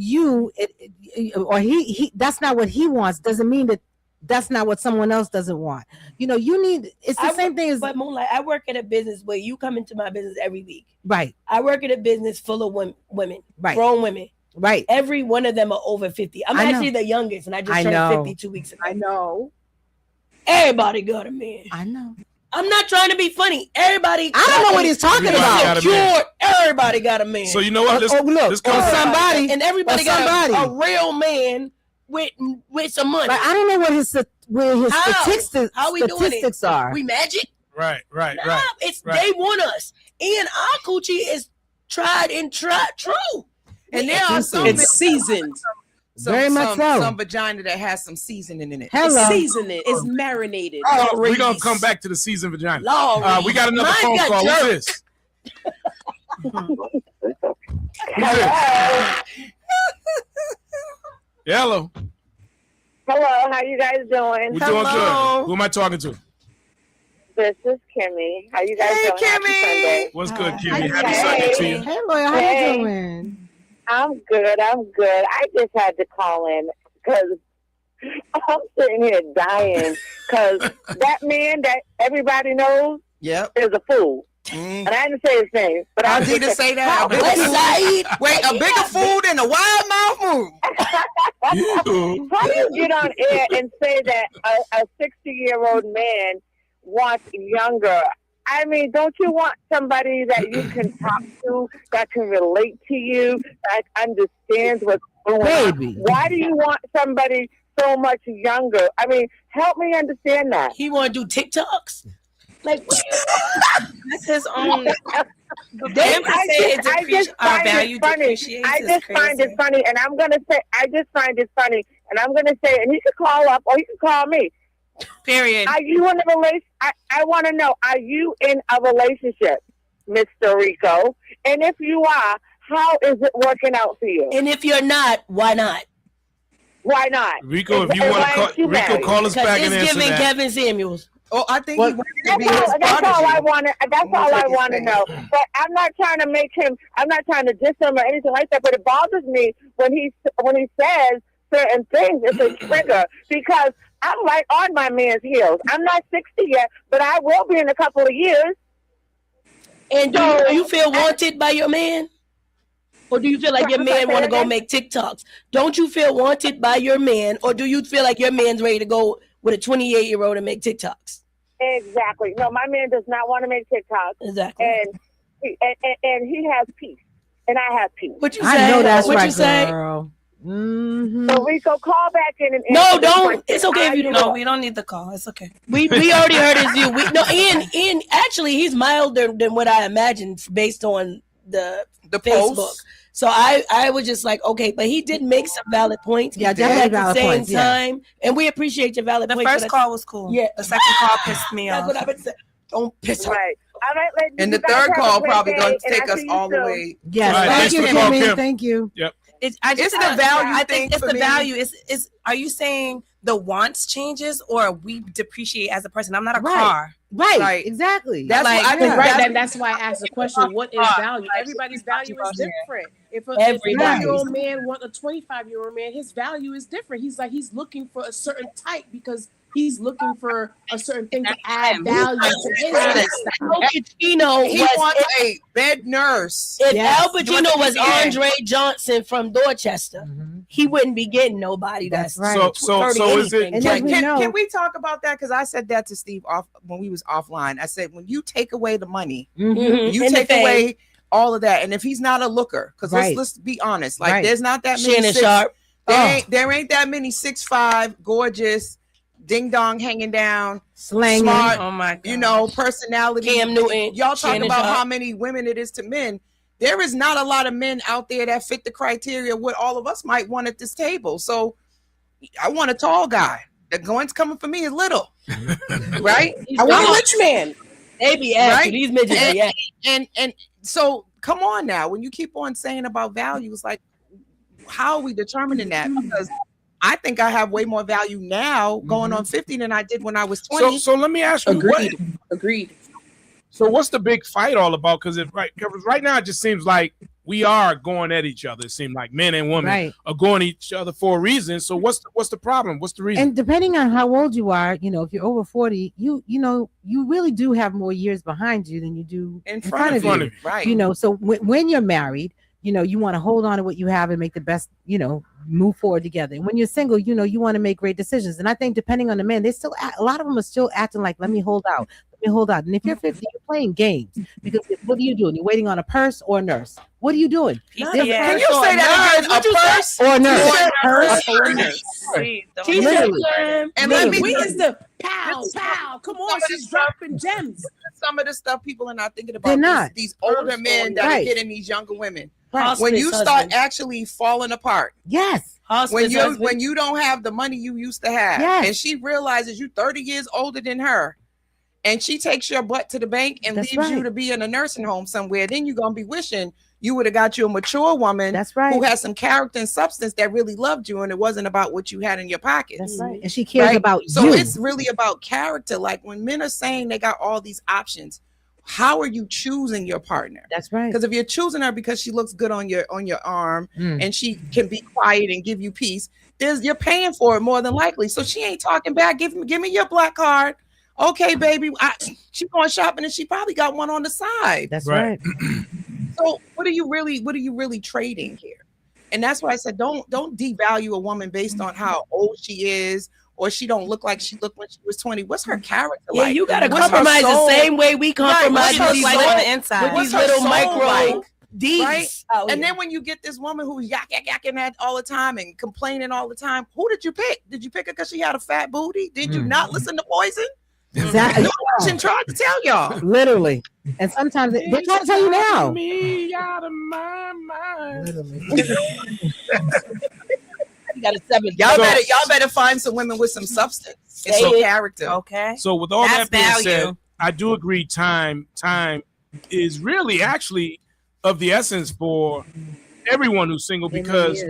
that's not what he wants doesn't mean that that's not what someone else doesn't want. You know, it's the same thing as. But Moonlight, I work at a business where you come into my business every week. Right. I work at a business full of women, right, grown women. Right. Every one of them are over 50. I'm actually the youngest, and I just turned 50 2 weeks ago. I know. Everybody got a man. I know. I'm not trying to be funny. Everybody. I don't know what he's talking about. Everybody got a man. So you know what? Look, somebody, and everybody got a real man with some money. But I don't know what his statistics are. We magic? Right. They want us. And our coochie is tried and true. And there are some it's seasoned. Very much so. Some vagina that has some seasoning in it. It's seasoned. It's marinated. We're gonna come back to the seasoned vagina. We got another phone call. What's this? Hello. Hello, how you guys doing? We're doing good. Who am I talking to? This is Kimmy. How you guys doing? Kimmy. What's good, Kimmy? Happy Sunday to you. Hey, Lawyer, how you doing? I'm good. I just had to call in because I'm sitting here dying because that man that everybody knows is a fool. And I didn't say his name, but I did say that. Wait, a bigger fool than a wild mouth fool. How do you get on air and say that a 60-year-old man wants younger? I mean, don't you want somebody that you can talk to, that can relate to you, that understands what's going on? Why do you want somebody so much younger. I mean, help me understand that. He want to do TikToks. Like that's his own. I just find it funny, and I'm gonna say, I just find it funny, and I'm gonna say, and he could call up or he could call me. Period. Are you in a relationship? I want to know, are you in a relationship, Mr. Rico? And if you are, how is it working out for you? And if you're not, why not? Why not? Rico, if you want to call, Rico, call us back and answer giving that. Kevin Samuels. Oh, I think that's all I want to. That's all I want to know. But I'm not trying to make him. I'm not trying to diss him or anything like that. But it bothers me when he says certain things. It's a trigger because I'm right on my man's heels. I'm not 60 yet, but I will be in a couple of years. And do you feel wanted by your man? Or do you feel like your man want to go make TikToks? Don't you feel wanted by your man? Or do you feel like your man's ready to go with a 28-year-old and make TikToks? Exactly. No, my man does not want to make TikToks. Exactly. And he has peace. And I have peace. What you say? I know that's what right, you say? girl. Mm-hmm. So Rico, call back in and no, don't. It's okay if you don't. No, we don't need the call. It's okay. We already heard his view. Ian actually he's milder than what I imagined based on the Facebook. Post. So I was just like, okay, but he did make some valid points. Yeah, definitely valid points. At the same time, and we appreciate your valid points. The first call was cool. Yeah, the second call pissed me off. That's what I've been saying. Don't piss off. Right. All right, and the third call probably going to take us all the way. Yes, right, thank you, Kim. Kimmy. Thank you. Yep. It's the value I thing think it's for the me. value. Is are you saying the wants changes or we depreciate as a person? I'm not a car. Right. Exactly. That's like, what I mean. Right. That's why I asked the question: what is value? Everybody's value is different. If a 30-year-old man wants a 25-year-old man, his value is different. He's looking for a certain type because he's looking for a certain thing to add value to his lifestyle. He wants a bed nurse. If Al Pacino was Andre Johnson from Dorchester, he wouldn't be getting nobody. That's right. So is it? Can we talk about that? Because I said that to Steve off when we was offline. I said when you take away the money, you take away all of that, and if he's not a looker, because let's be honest, like there's not that many. Shannon Sharp. There ain't that many 6'5", gorgeous, ding dong hanging down, slanging, smart, oh my God. personality. Cam Newton. Y'all talk Shannon about Sharp. how many women it is to men. There is not a lot of men out there that fit the criteria what all of us might want at this table. So I want a tall guy. The going's coming for me is little, right? I want a rich man. They be asking these midgets. And so come on now, when you keep on saying about values, like how are we determining that? Because I think I have way more value now going on 50 than I did when I was 20. So let me ask you, Agreed. So what's the big fight all about? Because right now it just seems like we are going at each other. It seems like men and women are going at each other for a reason. So what's the problem? What's the reason? And depending on how old you are, if you're over 40, you really do have more years behind you than you do in front of you. Right. So when you're married, you want to hold on to what you have and make the best, move forward together. And when you're single, you want to make great decisions. And I think depending on the man, a lot of them are still acting like, let me hold out. And if you're 50, you're playing games because what are you doing? You're waiting on a purse or a nurse. What are you doing? Can you say that again? A purse or a nurse? Purse or a nurse. And let me is the pow. Come on, she's dropping gems. Some of the stuff people are not thinking They're about. not. These older men that are getting these younger women. Right. When you start actually falling apart. Yes. When you don't have the money you used to have, and she realizes you 30 years older than her, and she takes your butt to the bank and leaves you to be in a nursing home somewhere, then you're gonna be wishing you would have got you a mature woman who has some character and substance that really loved you, and it wasn't about what you had in your pocket. That's right. And she cares about you. So it's really about character. Like when men are saying they got all these options, how are you choosing your partner? That's right. Because if you're choosing her because she looks good on your arm and she can be quiet and give you peace, you're paying for it more than likely. So she ain't talking back. Give me your black card. Okay, baby. She going shopping and she probably got one on the side. That's right. So what are you really trading here? And that's why I said don't devalue a woman based on how old she is. Or she don't look like she looked when she was 20. What's her character like? Yeah, you gotta compromise the same way we compromise on the inside. With these little micro These, right? And then when you get this woman who's yakking that all the time and complaining all the time, who did you pick? Did you pick her because she had a fat booty? Did you not listen to Poison? Exactly. No person tried to tell y'all. Literally. And sometimes they're trying to tell you now. Me out of my mind. You got a 7. Y'all better find some women with some substance and some character. Okay. So with all That's that being value. said, I do agree time is really actually of the essence for everyone who's single, because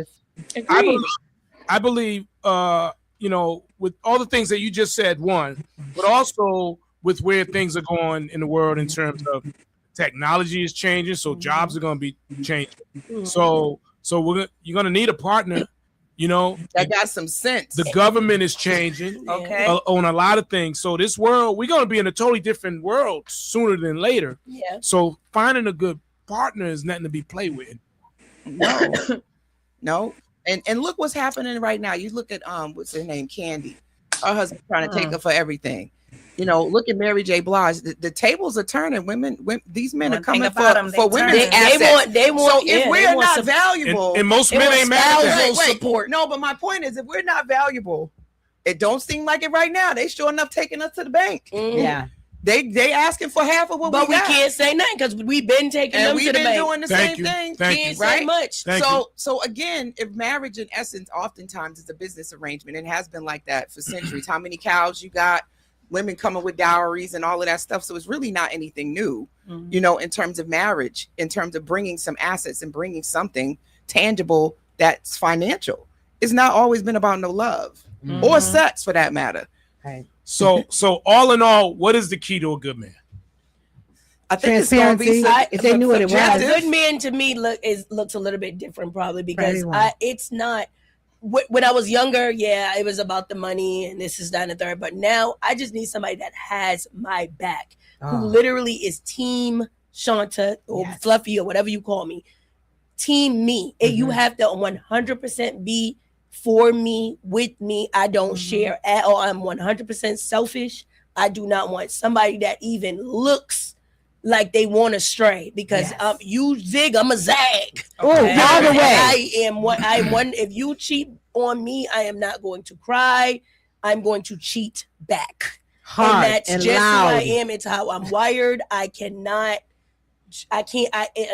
I believe you know, with all the things that you just said, one, but also with where things are going in the world in terms of technology is changing, so jobs are going to be changing. So you're going to need a partner, you know, that got some sense. The government is changing on a lot of things. So this world, we're going to be in a totally different world sooner than later. Yeah. So finding a good partner is nothing to be played with. No. And look what's happening right now. You look at what's her name, Candy. Her husband trying to take her for everything. You know, look at Mary J. Blige. The tables are turning. Women these men are coming for women's assets. They want. So if we're not valuable, and most men ain't mad at that. Support. No, but my point is, if we're not valuable, it don't seem like it right now. They sure enough taking us to the bank. Yeah. They asking for half of what but we got. Can't say nothing because we've been taking them to the bank. We've been doing the same thing. Can't say much. So again, if marriage in essence oftentimes is a business arrangement, and has been like that for centuries. How many cows you got, women coming with dowries and all of that stuff. So it's really not anything new, you know, in terms of marriage, in terms of bringing some assets and bringing something tangible that's financial. It's not always been about no love or sex for that matter. Right. So all in all, what is the key to a good man? I think it's gonna be if they knew what it was. A good man to me looks a little bit different, probably because it's not. When I was younger, yeah, it was about the money and this is that and the third. But now I just need somebody that has my back, who literally is team Shanta or Fluffy or whatever you call me, team me. And you have to 100% be for me, with me. I don't share at all. I'm 100% selfish. I do not want somebody that even looks like they want to stray, because you zig, I'm a zag. Oh, by the way, I am one. If you cheat on me, I am not going to cry. I'm going to cheat back. Hard and that's and just loud. who I am. It's how I'm wired. I can't. And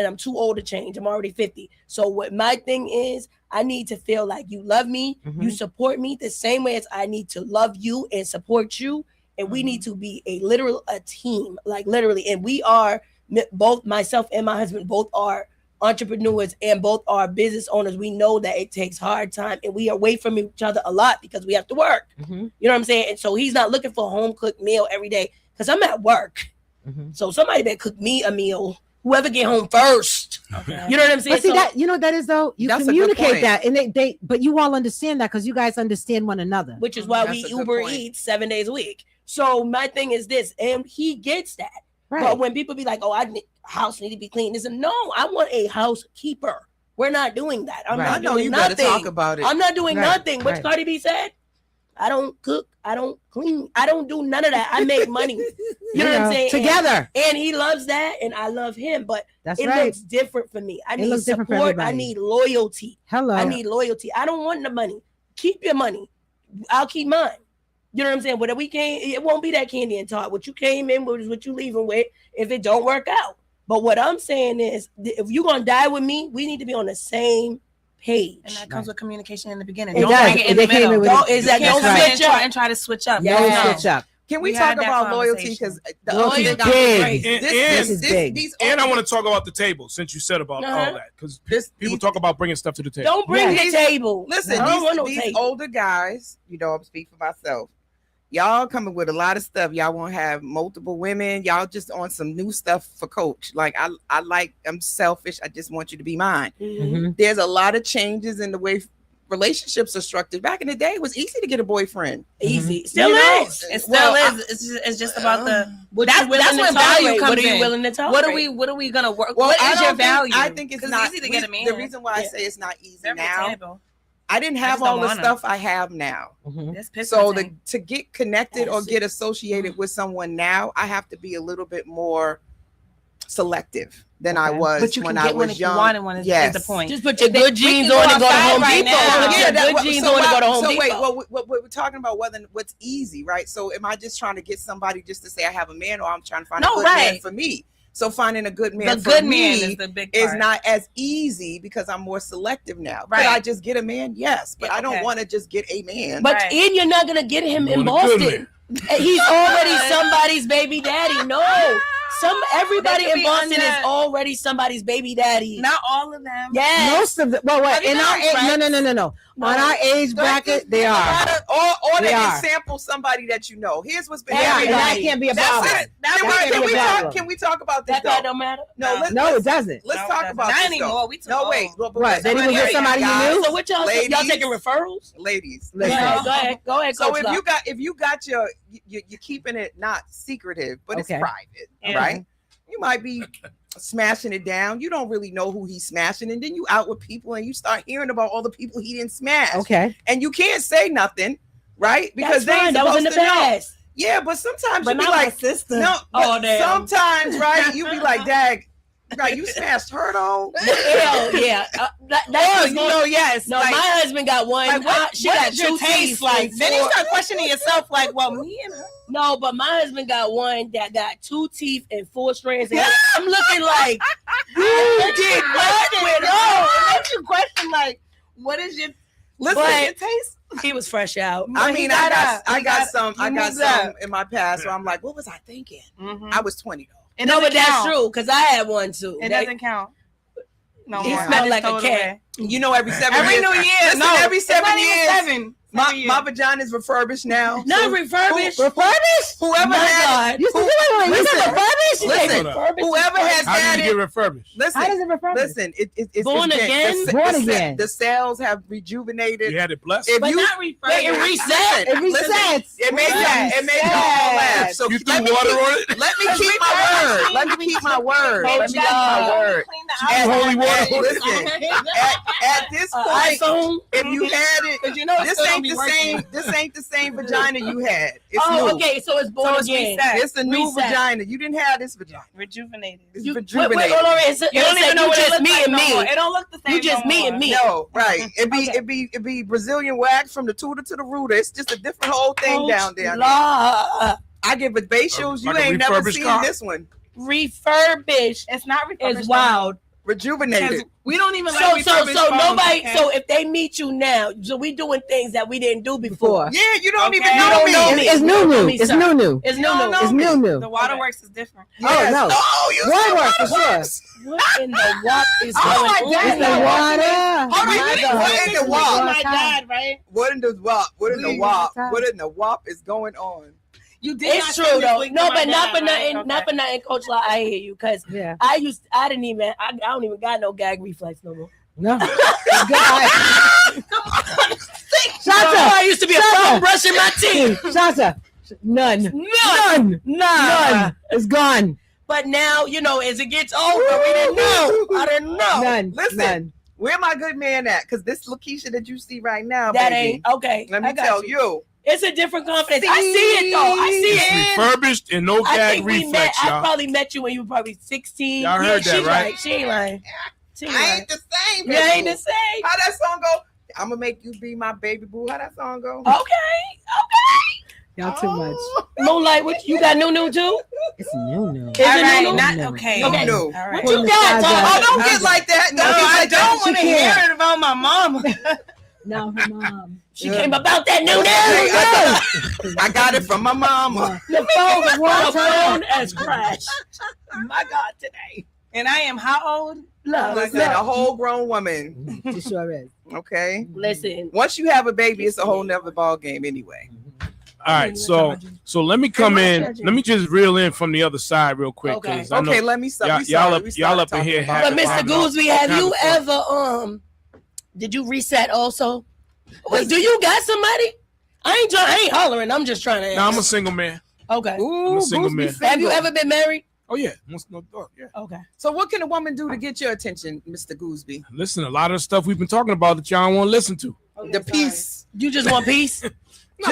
I'm too old to change. I'm already 50. So what my thing is, I need to feel like you love me, you support me the same way as I need to love you and support you. And we need to be a team, like literally. And we are both, myself and my husband, both are entrepreneurs and both are business owners. We know that it takes hard time and we are away from each other a lot because we have to work. You know what I'm saying? And so he's not looking for a home cooked meal every day because I'm at work. So somebody that cook me a meal, whoever get home first. You know what I'm saying? But see that, you know, that is though, you communicate that, and they but you all understand that because you guys understand one another. Which is why we Uber Eats 7 days a week. So my thing is this, and he gets that. Right. But when people be like, "Oh, house need to be clean," no, I want a housekeeper. We're not doing that. I'm not doing nothing. Better talk about it. I'm not doing nothing. What Cardi B said. I don't cook. I don't clean. I don't do none of that. I make money. You know what I'm saying? Together. And he loves that, and I love him. But that's it looks different for me. I need support. I need loyalty. I need loyalty. I don't want the money. Keep your money. I'll keep mine. You know what I'm saying? But it won't be that candy and tart. What you came in with is what you leaving with if it don't work out. But what I'm saying is, if you're gonna die with me, we need to be on the same page. And that comes with communication in the beginning. Don't bring it in the middle. Don't switch up and try to switch up. Yeah. Switch up. Can we talk about loyalty? Because the loyalty is big. This is big. And I want to talk about the table since you said about all that, because people talk about bringing stuff to the table. Don't bring the table. Listen, these older guys, you know, I'm speaking for myself. Y'all coming with a lot of stuff. Y'all won't have multiple women. Y'all just on some new stuff for Coach. Like I'm selfish. I just want you to be mine. There's a lot of changes in the way relationships are structured. Back in the day, it was easy to get a boyfriend. Easy. Still is. It still is. It's just about the. That's when value comes in. What are you willing to tolerate? What are we gonna work? Well, what is your value? I think it's not easy to get a man. The reason why I say it's not easy now. I didn't have all the stuff I have now. So to get connected or get associated with someone now, I have to be a little bit more selective than I was but you when can I get one was if young. you wanted one. Is the point. Just put your good jeans on and go to Home Depot. Yeah, good jeans on and go to Home Depot. Wait, well, we're talking about what's easy, right? So am I just trying to get somebody just to say I have a man, or I'm trying to find a good man for me? So finding a good man for me is the big part. is not as easy because I'm more selective now. Right. Could I just get a man? Yes, but I don't want to just get a man. But and you're not gonna get him in Boston. He's already somebody's baby daddy. No. Everybody in Boston is already somebody's baby daddy. Not all of them. Yes. Most of them. Well, what in our age? No. On our age bracket, they are. Or they can sample somebody that you know. Here's what's been happening. And that can't be a problem. Can we talk about this? That don't matter. No, it doesn't. Let's talk about this. Not anymore. No, wait. What? They didn't get somebody you knew. So what y'all taking referrals? Ladies, go ahead. So if you got you're keeping it not secretive, but it's private, right? You might be smashing it down. You don't really know who he's smashing, and then you out with people and you start hearing about all the people he didn't smash. Okay. And you can't say nothing, right? Because that was in the past. Yeah, but sometimes but you be like, sister. No, sometimes, right? You be like, Dag, right? You smashed her though. Yeah. Yes. No, my husband got one. She got two teeth. Like then you start questioning yourself, like, well, me and her. No, but my husband got one that got 2 teeth and 4 strands. And I'm looking like, you did what? It makes you question, like, what is your taste? He was fresh out. I mean, I got some in my past where I'm like, what was I thinking? I was 20 though. No, but that's true because I had one too. It doesn't count. No, he smelled like a cat. You know, every 7 years. New year. Listen, every 7 years. 7. My vagina is refurbished now. Not refurbished. Whoever has whoever has how had did it get refurbished? Listen, how does it refurbish? Listen, it's born again. Born again. The cells have rejuvenated. You had it blessed. But not refurbished. It resets. It resets. It made y'all laugh. So you threw water on it. Let me keep my word. Let me keep my word. Let me keep my word. Holy water. Listen, at this point, if you had it, you know this ain't the same. This ain't the same vagina you had. It's new. Okay, so it's born again. It's a new vagina. You didn't have this vagina. Rejuvenated. It's rejuvenated. Wait, hold on. You don't even know what it's me and me. It don't look the same. You just me and me. No, right. It'd be Brazilian wax from the tutor to the rooter. It's just a different whole thing down there. I give it facials. You ain't never seen this one. Refurbished. It's not refurbished. It's wild. Rejuvenated. We don't even so nobody. Okay. So if they meet you now, so we doing things that we didn't do before. Yeah, you don't even know me. It's new. It's new. The waterworks is different. Yes. Oh no. Oh, you waterworks for sure. What in the WAP is going on? It's the water. What in the WAP? My dad, right? What in the WAP? What in the WAP? What in the WAP is going on? You did. It's true though. No, but not for nothing. Okay. Not for nothing, Coach La. I hear you because I don't even got no gag reflex no more. No. I used to be a phone brushing my teeth. Shanta. None. It's gone. But now, as it gets older, we didn't know. I didn't know. None. Listen, where my good man at? Because this Lakeisha that you see right now, that baby, ain't okay. Let me tell you. It's a different confidence. I see it though. I see it. Refurbished and no gag reflex, y'all. I probably met you when you were probably 16. Y'all heard that, right? She ain't lying. I ain't the same. You ain't the same. How that song go? I'm gonna make you be my baby boo. How that song go? Okay. Y'all too much. Moonlight, what you got? New too? It's new. Is it new? Not okay. New. What you got? Oh, don't get like that. No, I don't want to hear it about my mama. No, her mom. She came about that new news. I got it from my mama. The phone has crashed. My God, today. And I am how old? Listen, a whole grown woman. She sure is. Okay. Listen. Once you have a baby, it's a whole nother ball game anyway. All right, so let me come in. Let me just reel in from the other side real quick. Okay. I know Let me stop. Y'all up in here. But Mr. Gooseby, have you ever did you reset also? Wait, do you got somebody? I ain't hollering. I'm just trying to. No, I'm a single man. Okay. Ooh, I'm a single man. Have you ever been married? Oh yeah. Yeah. Okay. So what can a woman do to get your attention, Mr. Gooseby? Listen, a lot of the stuff we've been talking about that y'all don't want to listen to. The peace. You just want peace? No,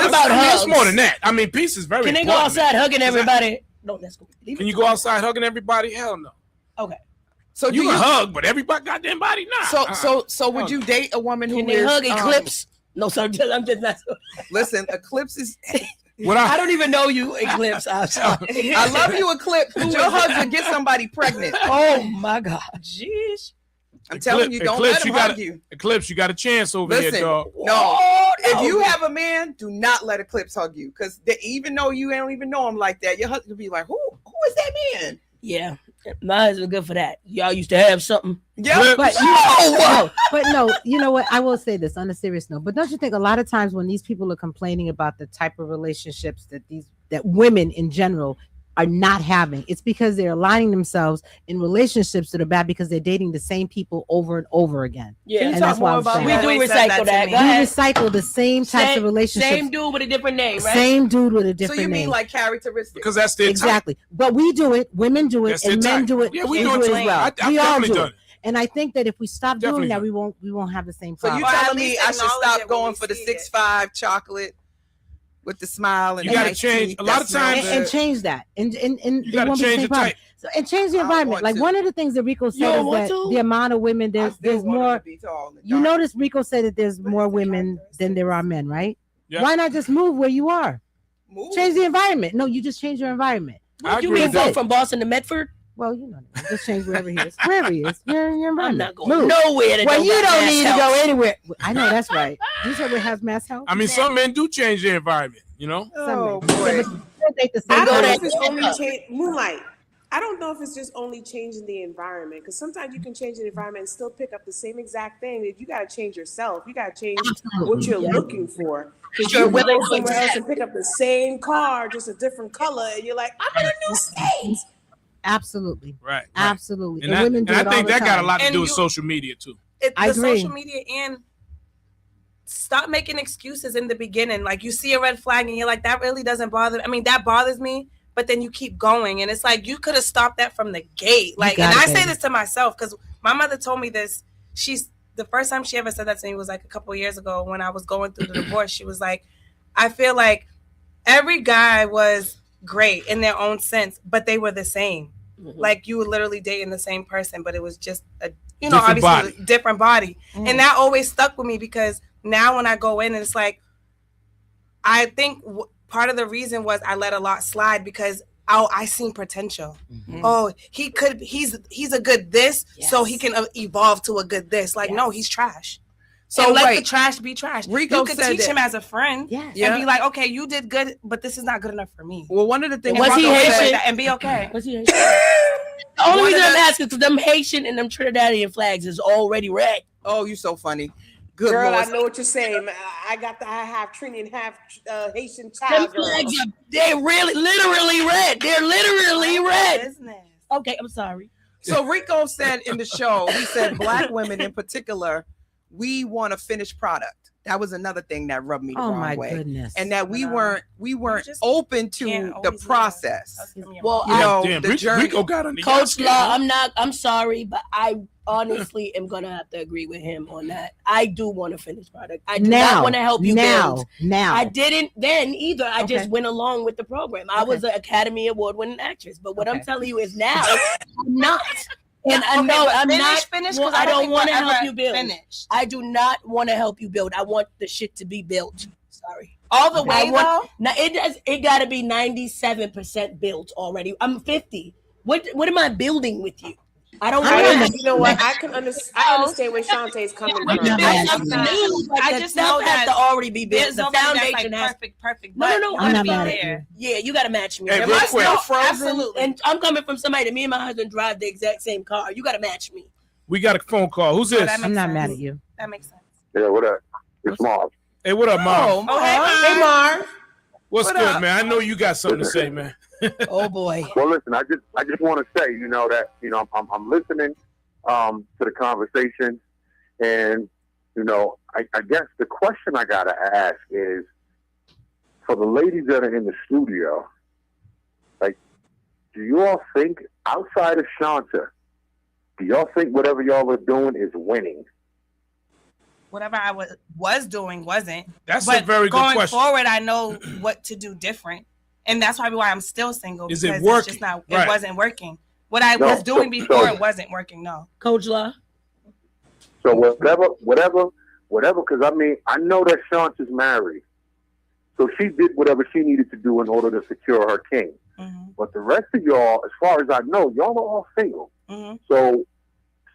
about hugs. It's more than that. Peace is very important. Can they go outside hugging everybody? No, let's go. Can you go outside hugging everybody? Hell no. Okay. So you can hug, but everybody goddamn body not. So would you date a woman who can they hug Eclipse? No, sir. I'm just not. Listen, Eclipse is. I don't even know you, Eclipse. I'm sorry. I love you, Eclipse. But your hug would get somebody pregnant. Oh my God. Jeez. I'm telling you, don't let him hug you. Eclipse, you got a chance over here, dog. No, if you have a man, do not let Eclipse hug you, because even though you don't even know him like that, your husband will be like, who is that man? Yeah, my husband good for that. Y'all used to have something. Yeah, but no, you know what? I will say this on a serious note. But don't you think a lot of times when these people are complaining about the type of relationships that women in general are not having, it's because they're aligning themselves in relationships that are bad because they're dating the same people over and over again. Yeah, and that's why I'm saying. We do recycle that. We recycle the same types of relationships. Same dude with a different name, right? Same dude with a different name. So you mean like characteristics? Because that's their exactly. type. But we do it. Women do it, That's and their men type. do it. Yeah, we do it as too. well. I've We all definitely do done it. it. And I think that if we stop Definitely doing that, done we won't have the same So problem. you telling me I should stop going for the 6'5" chocolate with the smile and you gotta change a lot of times and change that and you gotta change the type. So, and change the environment. Like one of the things that Rico said is that the amount of women there's more. You notice Rico said that there's more women than there are men, right? Yeah. Why not just move where you are? Change the environment. No, you just change your environment. You mean go from Boston to Medford? Well, you know, just change wherever he is. Wherever he is, your environment. I'm not going nowhere. Well, you don't need to go anywhere. I know that's right. You said we have mass health. I mean, some men do change their environment, you know. Oh boy. I don't know if it's only Moonlight. I don't know if it's just only changing the environment, because sometimes you can change the environment and still pick up the same exact thing. That you got to change yourself. You got to change what you're looking for. Because you can go somewhere else and pick up the same car, just a different color, and you're like, I'm in a new state. Absolutely. Right. Absolutely. And women do I it think all the that got a time. lot to do with social media too. I agree. Social media, and stop making excuses in the beginning. Like you see a red flag and you're like, that really doesn't bother. I mean, that bothers me, but then you keep going, and it's like you could have stopped that from the gate. Like, and I say this to myself because my mother told me this. She's the first time she ever said that to me was like a couple of years ago when I was going through the divorce. She was like, I feel like every guy was great in their own sense, but they were the same. Mm-hmm. Like you were literally dating the same person, but it was just a different body. Mm-hmm. And that always stuck with me, because now when I go in and it's like, I think part of the reason was I let a lot slide because I seen potential. Mm-hmm. Oh, he's a good this, so he can evolve to a good this. Like, no, he's trash. So let the trash be trash. Rico you could teach him as a friend, and be like, okay, you did good, but this is not good enough for me. Well, one of the things was he Haitian and be okay. Was he Haitian? The only reason I'm asking is because them Haitian and them Trinidadian flags is already red. Oh, you so funny. Good girl, Lord. I know what you're saying. I have Trini and half Haitian child. They're really literally red. They're literally red. Business. Okay, I'm sorry. So Rico said in the show, he said Black women in particular, we want a finished product. That was another thing that rubbed me the wrong way. Goodness. And that we weren't open to the process. Well, the journey. Rico got on the Coach Law, I'm sorry, but I honestly am gonna have to agree with him on that. I do want a finished product. I do not want to help you build. Now I didn't then either. I just went along with the program. I was an Academy Award winning actress, but what I'm telling you is now I'm not. And I know I'm not finished because I don't want to help you build. Finished. I do not want to help you build. I want the shit to be built. Sorry. All the way though? Now it got to be 97% built already. I'm 50. What am I building with you? I don't know. You know what? I understand where Shantae's coming from. I just know that has to already be built. The foundation has perfect. No. I'm not mad at you. Yeah, you got to match me. Hey, Am I real quick. still frozen? Absolutely. And I'm coming from somebody that me and my husband drive the exact same car. You got to match me. We got a phone call. Who's this? I'm not mad at you. That makes sense. Yeah, what up? It's Marv. Hey, what up, Marv? Hey, Marv. What's good, man? I know you got something to say, man. Oh boy. Well, listen, I just want to say, that I'm listening to the conversation, and I guess the question I gotta ask is, for the ladies that are in the studio, like, do you all think, outside of Shanta, do y'all think whatever y'all are doing is winning? Whatever I was doing wasn't. That's a very good question. Going forward, I know what to do different, and that's probably why I'm still single. Is it because working? It's just not. It wasn't working. What I was doing before it wasn't working. No, Coach Law. So whatever. Because I mean, I know that Shantz is married, so she did whatever she needed to do in order to secure her king. Mm-hmm. But the rest of y'all, as far as I know, y'all are all single. Mm-hmm. So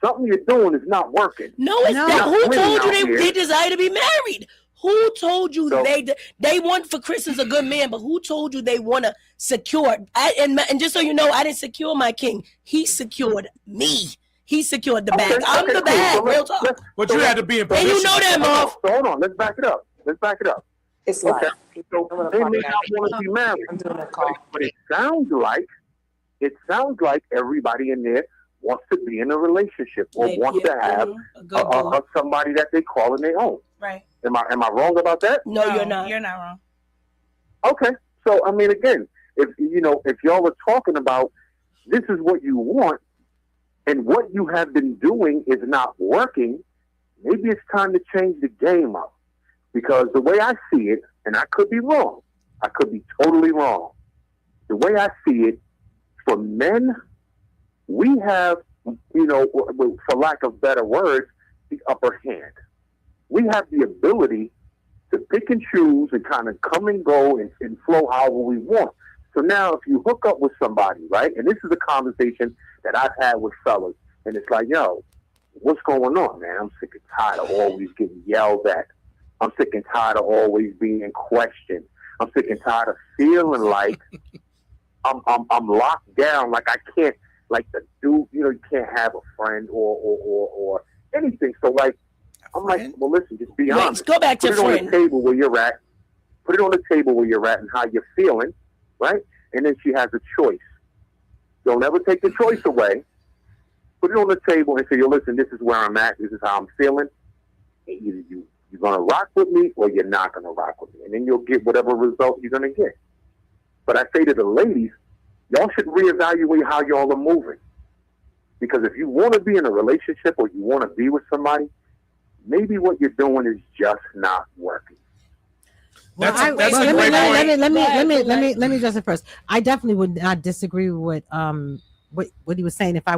something you're doing is not working. No, it's not. Who told you they desire to be married? Who told you they want for Christmas a good man? But who told you they want to secure? And just so you know, I didn't secure my king. He secured me. He secured the bag. I'm the bag. So real talk. But you had to be in position. And you know that, Marv. So hold on. Let's back it up. It's Okay. like So they may not want to be married. I'm doing a call. But it sounds like everybody in there wants to be in a relationship or wants to have somebody that they call in their own. Right. Am I wrong about that? No, you're not. You're not wrong. Okay. So I mean, again, if y'all are talking about this is what you want and what you have been doing is not working, maybe it's time to change the game up. Because the way I see it, and I could be wrong, I could be totally wrong. The way I see it, for men, we have, for lack of better words, the upper hand. We have the ability to pick and choose and kind of come and go and flow however we want. So now if you hook up with somebody, right, and this is a conversation that I've had with fellas, and it's like, yo, what's going on, man? I'm sick and tired of always getting yelled at. I'm sick and tired of always being questioned. I'm sick and tired of feeling like I'm locked down, like I can't, like the dude, you can't have a friend or anything. So like, I'm like, well, listen, just be honest. Go back to Put it friend. on the table where you're at. Put it on the table where you're at and how you're feeling, right? And then she has a choice. Don't ever take the choice away. Put it on the table and say, yo, listen, this is where I'm at. This is how I'm feeling. And either you're going to rock with me or you're not going to rock with me. And then you'll get whatever result you're going to get. But I say to the ladies, y'all should reevaluate how y'all are moving. Because if you want to be in a relationship or you want to be with somebody, maybe what you're doing is just not working. Let me address it first. I definitely would not disagree with what he was saying. If I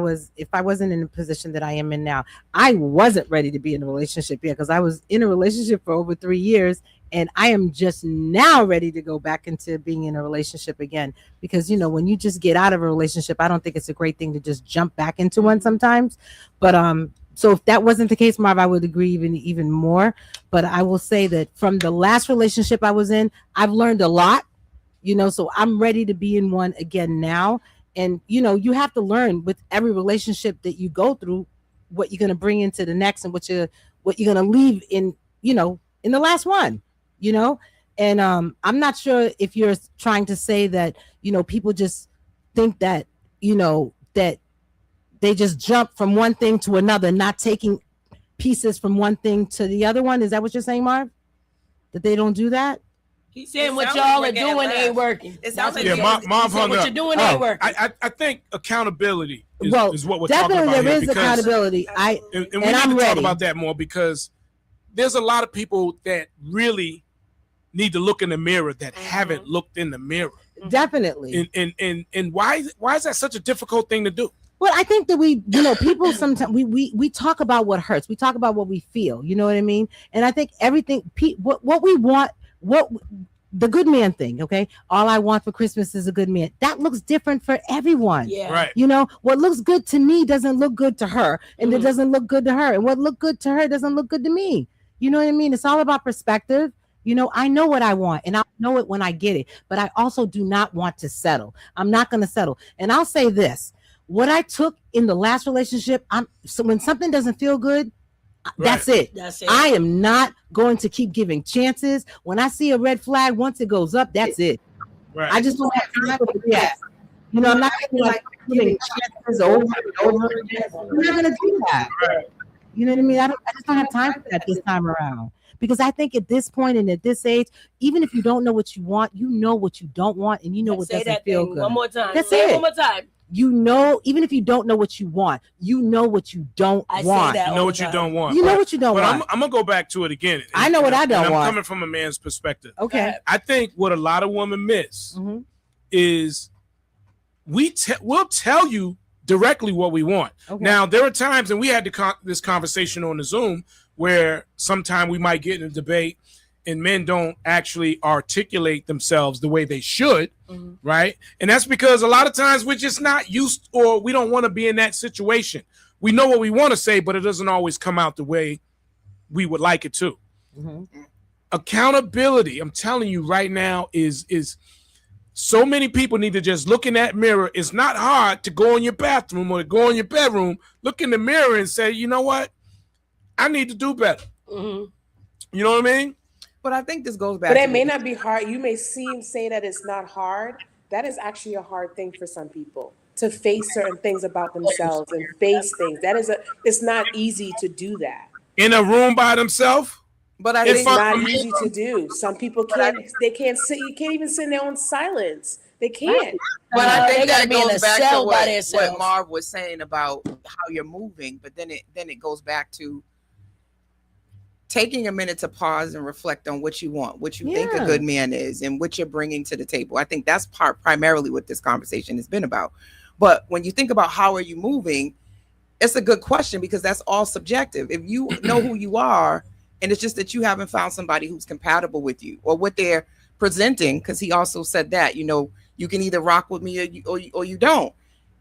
wasn't in the position that I am in now, I wasn't ready to be in a relationship yet because I was in a relationship for over 3 years, and I am just now ready to go back into being in a relationship again. Because when you just get out of a relationship, I don't think it's a great thing to just jump back into one sometimes. But so if that wasn't the case, Marv, I would agree even more. But I will say that from the last relationship I was in, I've learned a lot, so I'm ready to be in one again now. And, you have to learn with every relationship that you go through, what you're going to bring into the next and what you're going to leave in, in the last one, and I'm not sure if you're trying to say that, people just think that, that they just jump from one thing to another, not taking pieces from one thing to the other one. Is that what you're saying, Marv? That they don't do that? He's saying what y'all are doing ain't working. It sounds like Mom hung what up. you're doing ain't working. I think accountability is what we're talking about. Definitely, there is because, accountability. And we need I'm to ready. talk about that more because there's a lot of people that really need to look in the mirror that haven't looked in the mirror. Definitely. And why is that such a difficult thing to do? Well, I think that people sometimes we talk about what hurts. We talk about what we feel. You know what I mean? And I think everything, what we want, the good man thing, okay? All I want for Christmas is a good man. That looks different for everyone. Yeah. Right. What looks good to me doesn't look good to her, and it doesn't look good to her. And what looked good to her doesn't look good to me. You know what I mean? It's all about perspective. I know what I want, and I'll know it when I get it. But I also do not want to settle. I'm not going to settle. And I'll say this: what I took in the last relationship, so when something doesn't feel good, that's it. I am not going to keep giving chances. When I see a red flag, once it goes up, that's it. Right. I just don't have time for that. I'm not giving chances over and over again. I'm not going to do that. Right. You know what I mean? I just don't have time for that this time around. Because I think at this point and at this age, even if you don't know what you want, you know what you don't want, and you know what doesn't feel good. One more time. That's Say it. One more time. Even if you don't know what you want, you know what you don't want. Say that You know what you don't want. You know what you don't want. I'm going to go back to it again. I know what I don't want. I'm coming from a man's perspective. Okay. I think what a lot of women miss is we'll tell you directly what we want. Okay. Now, there are times, and we had this conversation on the Zoom, where sometime we might get in a debate and men don't actually articulate themselves the way they should, right? And that's because a lot of times we're just not used, or we don't want to be in that situation. We know what we want to say, but it doesn't always come out the way we would like it to. Accountability, I'm telling you right now, is so many people need to just look in that mirror. It's not hard to go in your bathroom or to go in your bedroom, look in the mirror and say, you know what? I need to do better. You know what I mean? But I think this goes back. But it may not be hard. You may say that it's not hard. That is actually a hard thing for some people, to face certain things about themselves and face things. It's not easy to do that. In a room by themselves? But I it's think not easy to do. Some people can't. They can't sit. You can't even sit in their own silence. They can't. But I think that goes back to what Marv was saying about how you're moving. But then it goes back to taking a minute to pause and reflect on what you want, what you think a good man is, and what you're bringing to the table. I think that's primarily what this conversation has been about. But when you think about how are you moving, it's a good question, because that's all subjective. If you know who you are, and it's just that you haven't found somebody who's compatible with you or what they're presenting, because he also said that, you know, you can either rock with me or you don't.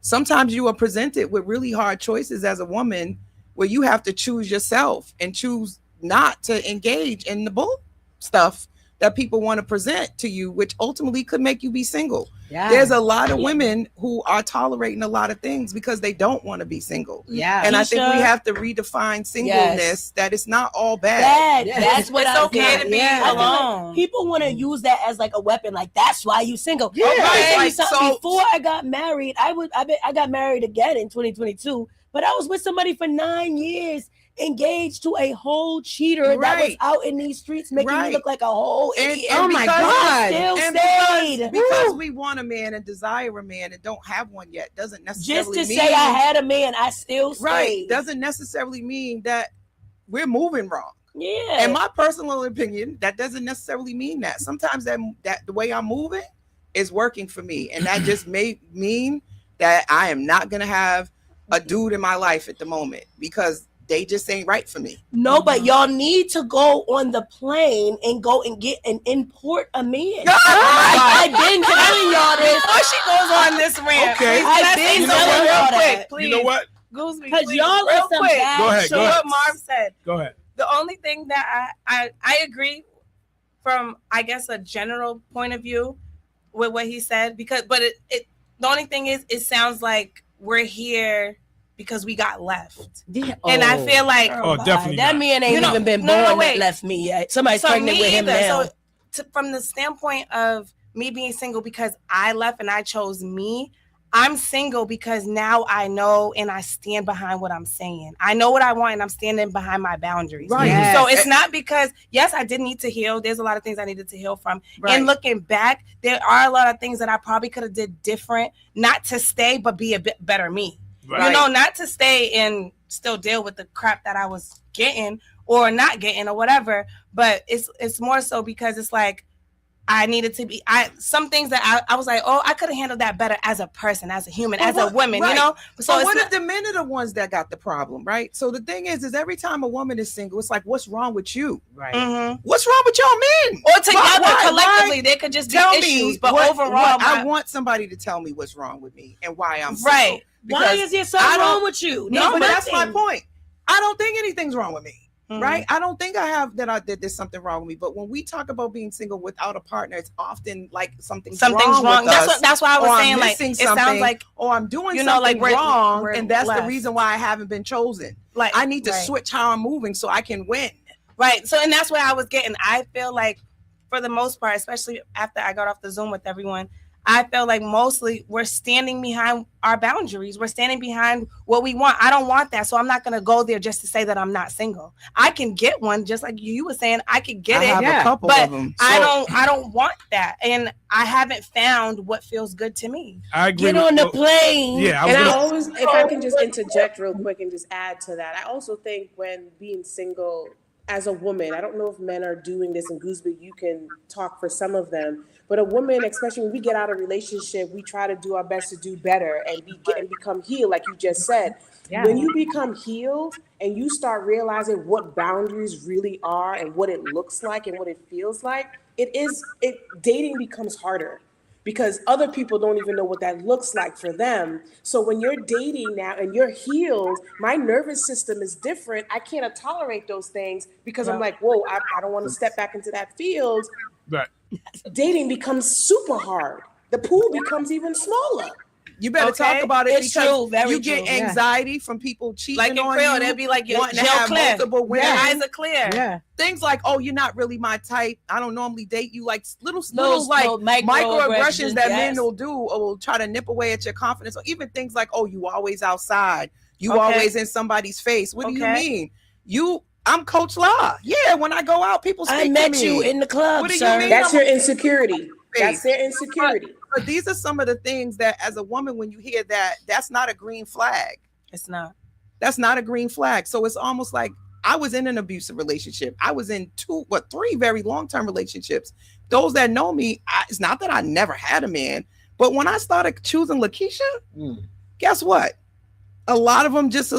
Sometimes you are presented with really hard choices as a woman, where you have to choose yourself and choose not to engage in the bull stuff that people want to present to you, which ultimately could make you be single. There's a lot of women who are tolerating a lot of things because they don't want to be single. And I think we have to redefine singleness, that it's not all bad. That's what it's okay to be alone. Like people want to use that as like a weapon, like that's why you single. Before I got married, I got married again in 2022, but I was with somebody for 9 years, engaged to a whole cheater that was out in these streets making me look like a whole idiot. Oh my God. Still stayed. Because we want a man and desire a man and don't have one yet doesn't necessarily just to mean, say I had a man, I still stayed. Doesn't necessarily mean that we're moving wrong. Yeah. In my personal opinion, that doesn't necessarily mean that. Sometimes that the way I'm moving is working for me, and that just may mean that I am not gonna have a dude in my life at the moment because they just ain't right for me. No, but y'all need to go on the plane and go and get and import a man. I've been telling y'all this. Before she goes on this rant, I've been telling y'all that. Please. You know what? Because y'all are some bad. Go ahead. What Marv said. Go ahead. The only thing that I agree from, I guess, a general point of view with what he said, but the only thing is, it sounds like we're here because we got left. And I feel like definitely that man ain't even been born that left me yet. Somebody's pregnant with him now. So from the standpoint of me being single because I left and I chose me, I'm single because now I know and I stand behind what I'm saying. I know what I want and I'm standing behind my boundaries. Right. Yes. So it's not because, yes, I did need to heal. There's a lot of things I needed to heal from. Right. And looking back, there are a lot of things that I probably could have did different, not to stay, but be a bit better me. Right. You know, not to stay and still deal with the crap that I was getting or not getting or whatever. But it's more so because it's like I needed to be. Some things that I was like, oh, I could have handled that better as a person, as a human, as a woman. You know. So what if the men are the ones that got the problem, right? So the thing is every time a woman is single, it's like, what's wrong with you? Right. Mm-hmm. What's wrong with y'all men? Or together collectively, they could just be issues. But overall, I want somebody to tell me what's wrong with me and why I'm single. Right. Why is there something wrong with you? No, but that's my point. I don't think anything's wrong with me. Right? I don't think there's something wrong with me. But when we talk about being single without a partner, it's often like something's wrong. That's why I was saying, like, it sounds like, oh, I'm doing something wrong, and that's left. the reason why I haven't been chosen. Like, I need to switch how I'm moving so I can win. Right. So, and that's where I was getting. I feel like, for the most part, especially after I got off the Zoom with everyone, I feel like mostly we're standing behind our boundaries. We're standing behind what we want. I don't want that. So I'm not going to go there just to say that I'm not single. I can get one, just like you were saying, I could get I have a couple but of them. I don't want that. And I haven't found what feels good to me. I agree. Get on the plane. Yeah. If I can just interject real quick and just add to that, I also think when being single, as a woman, I don't know if men are doing this, and Gooseby, you can talk for some of them, but a woman, especially when we get out of a relationship, we try to do our best to do better and become healed, like you just said. Yeah. When you become healed and you start realizing what boundaries really are and what it looks like and what it feels like, dating becomes harder because other people don't even know what that looks like for them. So when you're dating now and you're healed, my nervous system is different. I can't tolerate those things because I'm like, whoa, I don't want to step back into that field. Right. Dating becomes super hard. The pool becomes even smaller. You better talk about it it's because true, you get anxiety from people cheating like on real, you. They'll be like, wanting to have multiple women. Your eyes are clear. Yeah. Things like, oh, you're not really my type. I don't normally date you. Like little microaggressions that men will do or will try to nip away at your confidence. Or even things like, oh, you always outside. You always in somebody's face. What do you mean? I'm Coach Law. Yeah, when I go out, people speak to me. I met you in the club, What do sir. you mean? That's your insecurity. That's their insecurity. But these are some of the things that as a woman, when you hear that, that's not a green flag. It's not. That's not a green flag. So it's almost like I was in an abusive relationship. I was in 3 very long-term relationships. Those that know me, it's not that I never had a man, but when I started choosing Lakeisha, guess what? A lot of them just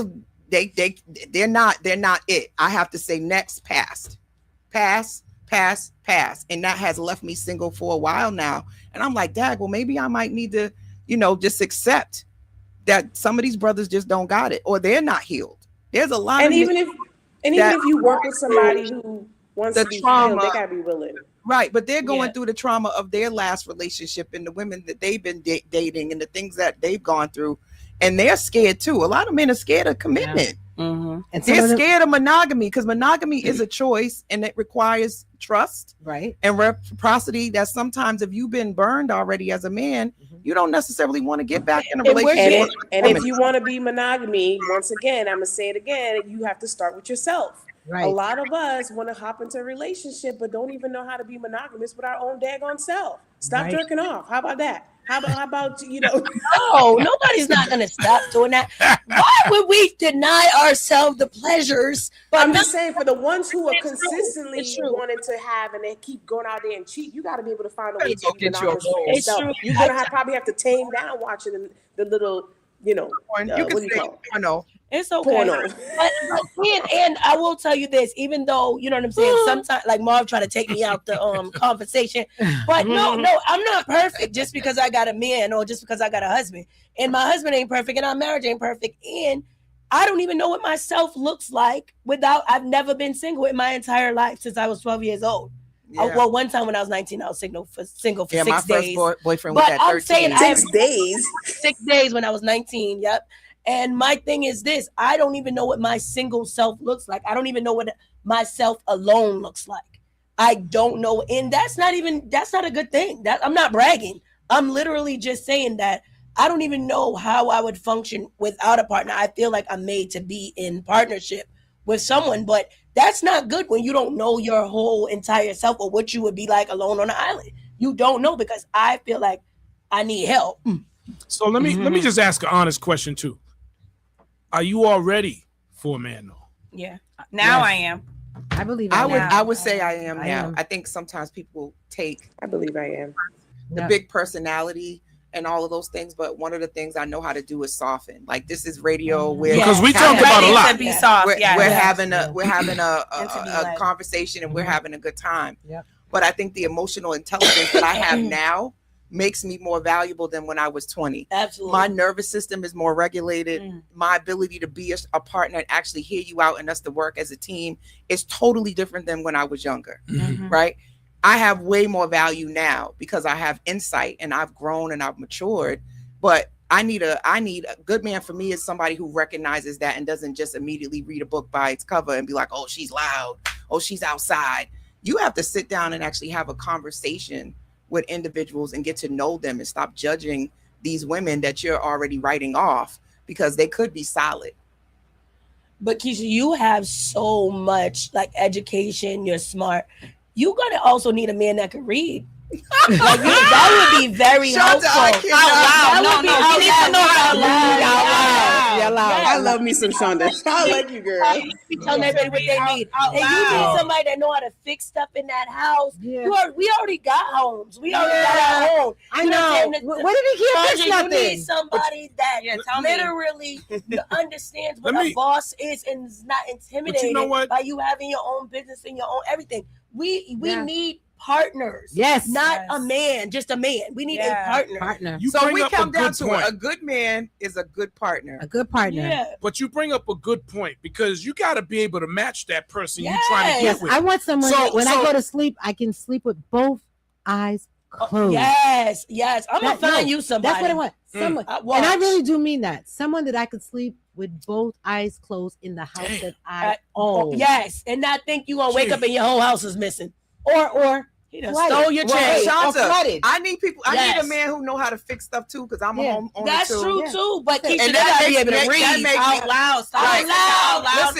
they're not it. I have to say next, pass, and that has left me single for a while now. And I'm like, Dad, well, maybe I might need to, just accept that some of these brothers just don't got it, or they're not healed. There's a lot. And even if you work with somebody who wants to be healed, they gotta be willing. Right, but they're going through the trauma of their last relationship and the women that they've been dating and the things that they've gone through, and they're scared too. A lot of men are scared of commitment. Yeah. Mm-hmm. And they're scared of monogamy because monogamy is a choice and it requires trust, right, and reciprocity. That sometimes if you've been burned already as a man, you don't necessarily want to get back in a relationship. And if you want to be monogamy, once again, I'm gonna say it again, you have to start with yourself. Right. A lot of us want to hop into a relationship but don't even know how to be monogamous with our own daggone self. Stop jerking off. How about that? How about No, nobody's not going to stop doing that. Why would we deny ourselves the pleasures? But I'm just saying, for the ones who are consistently wanting to have and they keep going out there and cheat, you got to be able to find a way to be monogamous for yourself. You're going to probably have to tame down watching the little, you can what do you call it? Porno. It's okay. And I will tell you this, even though, you know what I'm saying, sometimes like Marv tried to take me out the conversation, but no, I'm not perfect just because I got a man or just because I got a husband. And my husband ain't perfect and our marriage ain't perfect. And I don't even know what myself looks like I've never been single in my entire life since I was 12 years old. Yeah. Well, one time when I was 19, I was single for 6 days. My first boyfriend was at 13. I'm saying 6 days. 6 days when I was 19. Yep. And my thing is this, I don't even know what my single self looks like. I don't even know what myself alone looks like. I don't know. And that's not a good thing. I'm not bragging. I'm literally just saying that I don't even know how I would function without a partner. I feel like I'm made to be in partnership with someone, but that's not good when you don't know your whole entire self or what you would be like alone on an island. You don't know, because I feel like I need help. So let me just ask an honest question too. Are you all ready for a man though? Yeah. Now I am. I believe I would say I am now. I think sometimes people take I believe I am. The big personality and all of those things, but one of the things I know how to do is soften. Like this is radio because we talk about a lot. To be soft. We're having a conversation and we're having a good time. Yep. But I think the emotional intelligence that I have now makes me more valuable than when I was 20. Absolutely. My nervous system is more regulated. My ability to be a partner and actually hear you out and us to work as a team is totally different than when I was younger, right? I have way more value now because I have insight and I've grown and I've matured. But I need a good man for me is somebody who recognizes that and doesn't just immediately read a book by its cover and be like, oh, she's loud. Oh, she's outside. You have to sit down and actually have a conversation with individuals and get to know them and stop judging these women that you're already writing off because they could be solid. But Keisha, you have so much like education. You're smart. You're gonna also need a man that can read. That would be very helpful. You need to know how loud. I love me some Shonda. I like you, girl. Tell everybody what they need. And you need somebody that know how to fix stuff in that house. Yeah. We already got homes. We already got our own. I know. What if he can't fix nothing? You need somebody that literally understands what a boss is and is not intimidated by you having your own business and your own everything. We need partners. Yes. Not a man, just a man. We need a partner. So we come down to it. A good man is a good partner. A good partner. Yeah. But you bring up a good point because you got to be able to match that person you're trying to get with. I want someone that when I go to sleep, I can sleep with both eyes closed. Yes. I'm going to find you somebody. That's what I want. Someone. And I really do mean that. Someone that I could sleep with both eyes closed in the house that I own. Yes. And not think you going to wake up and your whole house is missing. Or he done stole your chain. Shonda, I need people. I need a man who know how to fix stuff too, because I'm a home owner. That's true too. But Keisha, and that be able to read out loud. Listen,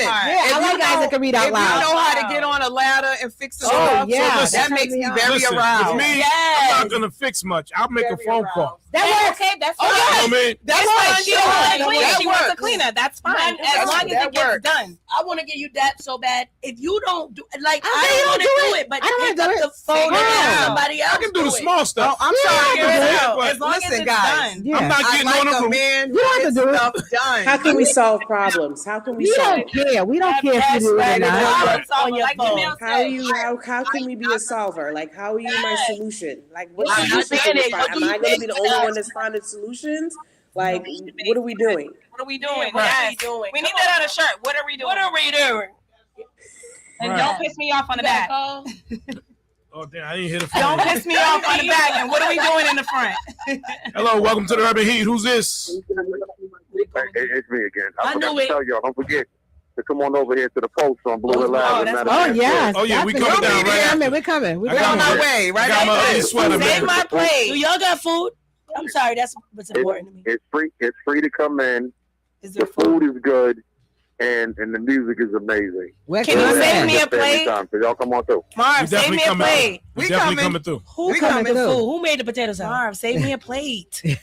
I like guys that can read out loud. If you know how to get on a ladder and fix the stuff, that makes me very aroused. With me, I'm not gonna fix much. I'll make a phone call. That works. Okay, that's fine. I mean, that's fine. She wants a cleaner. That's fine. As long as it gets done. I want to give you that so bad. If you don't do I don't want to do it, but pick up the phone and somebody else. I can do the small stuff. I'm sorry, as long as it's done. I'm not getting on the man who gets stuff done. How can we solve problems? How can we solve? We don't care if you do it or not. How can we be a solver? Like, how are you my solution? Like, what solution can we find? Am I going to be the only one that's finding solutions? Like, what are we doing? What are we doing? We need that on a shirt. What are we doing? And don't piss me off on the back. Oh, damn, I didn't hear the phone. Don't piss me off on the back. And what are we doing in the front? Hello, welcome to the Urban Heat. Who's this? It's me again. I forgot to tell y'all, don't forget to come on over here to the post on Blue Hill Live. We coming down right. We're coming. We're on my way. Right. I got my ugly sweater, man. Save my plate. Do y'all got food? I'm sorry. That's what's important to me. It's free. It's free to come in. The food is good. And the music is amazing. Can you save me a plate? So y'all come on through. Marv, save me a plate. We definitely coming through. Who coming through? Who made the potato salad? Marv, save me a plate. Ain't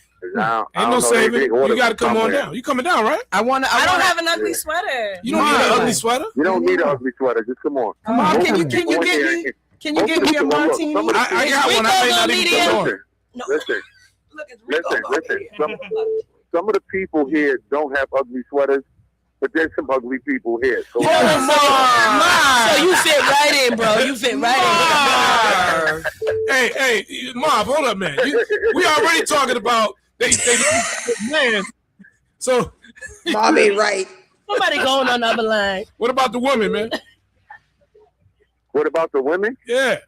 no saving. You got to come on down. You coming down, right? I don't have an ugly sweater. You don't need an ugly sweater. You don't need an ugly sweater. Just come on. Come on. Can you get me a martini? I got one. I may not even Listen. Some of the people here don't have ugly sweaters. But there's some ugly people here. So, so you fit right in, bro. You fit right in. Hey, Marv, hold up, man. We already talking about they man. So Marv ain't right. Somebody going on the other line. What about the women, man? What about the women? Yeah.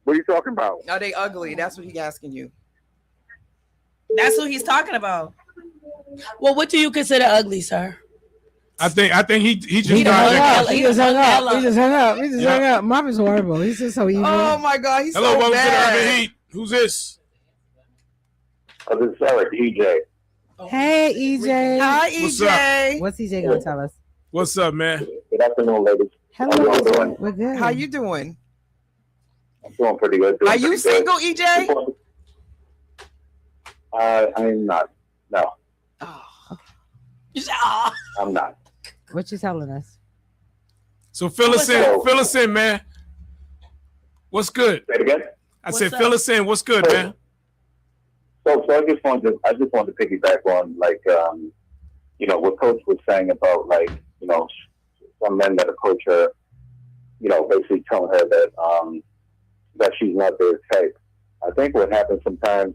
What are you talking about? Are they ugly? That's what he's asking you. That's who he's talking about. Well, what do you consider ugly, sir? I think he just hung up. He just hung up. Marv is horrible. He's just so evil. Oh my God, he's Hello, so welcome bad. to the Urban Heat. Who's this? This is Eric, EJ. Hey, EJ. Hi, What's EJ. What's EJ gonna tell us? What's up, man? Good afternoon, ladies. Hello. How you doing? We're good. How you doing? I'm doing pretty good. Are you single, EJ? I'm not. No. You said, oh. I'm not. What you telling us? So fill us in, man. What's good? Say it again? I said fill us in. What's good, man? So I just wanted to piggyback on what Coach was saying about some men that approach her, basically telling her that she's not their type. I think what happens sometimes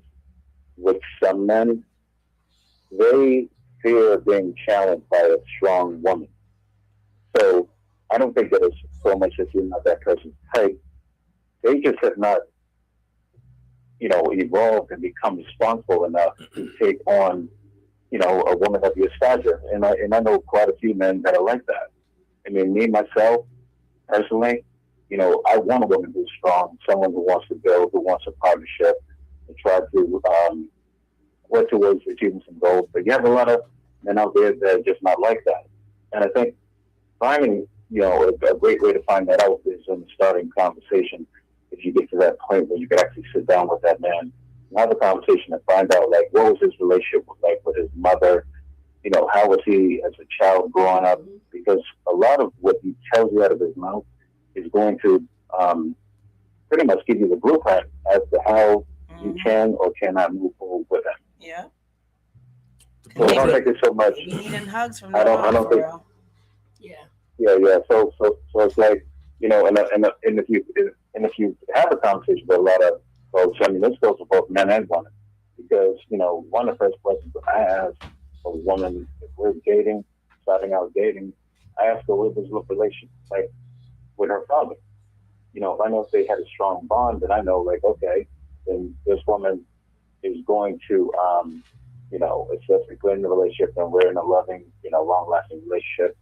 with some men, they fear being challenged by a strong woman. So I don't think that it's so much that you're not that person's type. They just have not, evolved and become responsible enough to take on, a woman of your stature. And I know quite a few men that are like that. I mean, me, myself, personally, I want a woman who's strong, someone who wants to build, who wants a partnership, and try to work towards achieving some goals. But you have a lot of men out there that are just not like that. And I think finding, a great way to find that out is in starting conversation. if you get to that point where you can actually sit down with that man and have a conversation and find out, like, what was his relationship like with his mother? You know, how was he as a child growing up? Because a lot of what he tells you out of his mouth is going to pretty much give you the blueprint as to how you can or cannot move forward with him. Yeah. So I don't think it's so much. Needing hugs from I don't think. Yeah. So it's like, you know, and if you have a conversation with a lot of folks, I mean, this goes for both men and women, because, you know, one of the first questions that I ask a woman, if we're dating, starting out dating, I ask her what was the relationship like with her father. You know, if I know if they had a strong bond, then I know, like, okay, then this woman is going to, you know, if we're in the relationship and we're in a loving, you know, long-lasting relationship,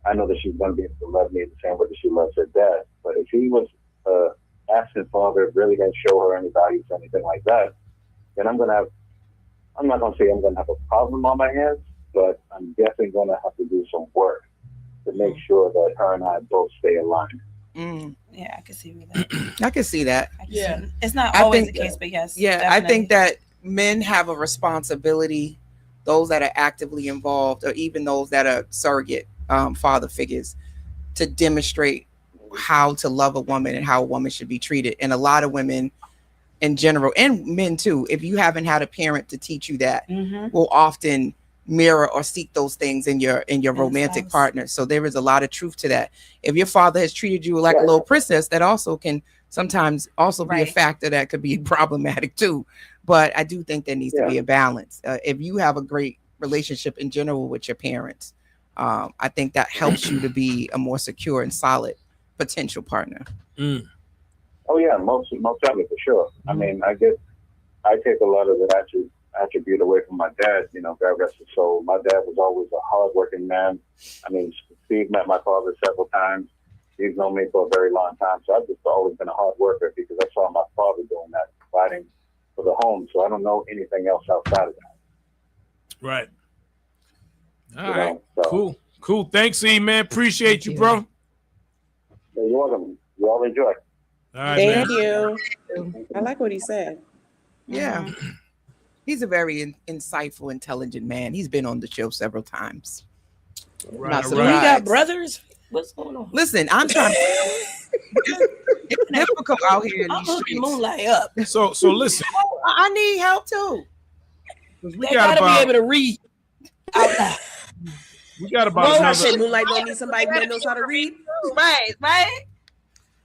I know that she's going to be able to love me the same way that she loves her dad. But if he was absent father, really didn't show her any values or anything like that, then I'm not going to say I'm going to have a problem on my hands, but I'm definitely going to have to do some work to make sure that her and I both stay aligned. Yeah, I can see that. I can see that. Yeah, it's not always the case, but yes. Yeah, definitely. I think that men have a responsibility, those that are actively involved, or even those that are surrogate father figures, to demonstrate how to love a woman and how a woman should be treated. And a lot of women in general, and men too, if you haven't had a parent to teach you that, will often mirror or seek those things in your romantic partner. So there is a lot of truth to that. If your father has treated you like a little princess, that also can sometimes also be a factor that could be problematic too. But I do think there needs to be a balance. If you have a great relationship in general with your parents, I think that helps you to be a more secure and solid potential partner. Oh yeah, most definitely, for sure. I mean, I take a lot of that attribute away from my dad. You know, God rest his soul. My dad was always a hardworking man. I mean, Steve met my father several times. He's known me for a very long time, so I've just always been a hard worker because I saw my father doing that, providing for the home. So I don't know anything else outside of that. Right. All right. Cool. Thanks, E, man. Appreciate you, bro. Yeah, you're welcome. You all enjoy. All right, Thank you. I like what he said. Yeah. He's a very insightful, intelligent man. He's been on the show several times. Right. We got brothers. What's going on? Listen, I'm trying to. It's difficult out here in these streets. Moonlight up. So listen. I need help too. They gotta be able to read out loud. We got about another. Moonlight don't need somebody that knows how to read. Right.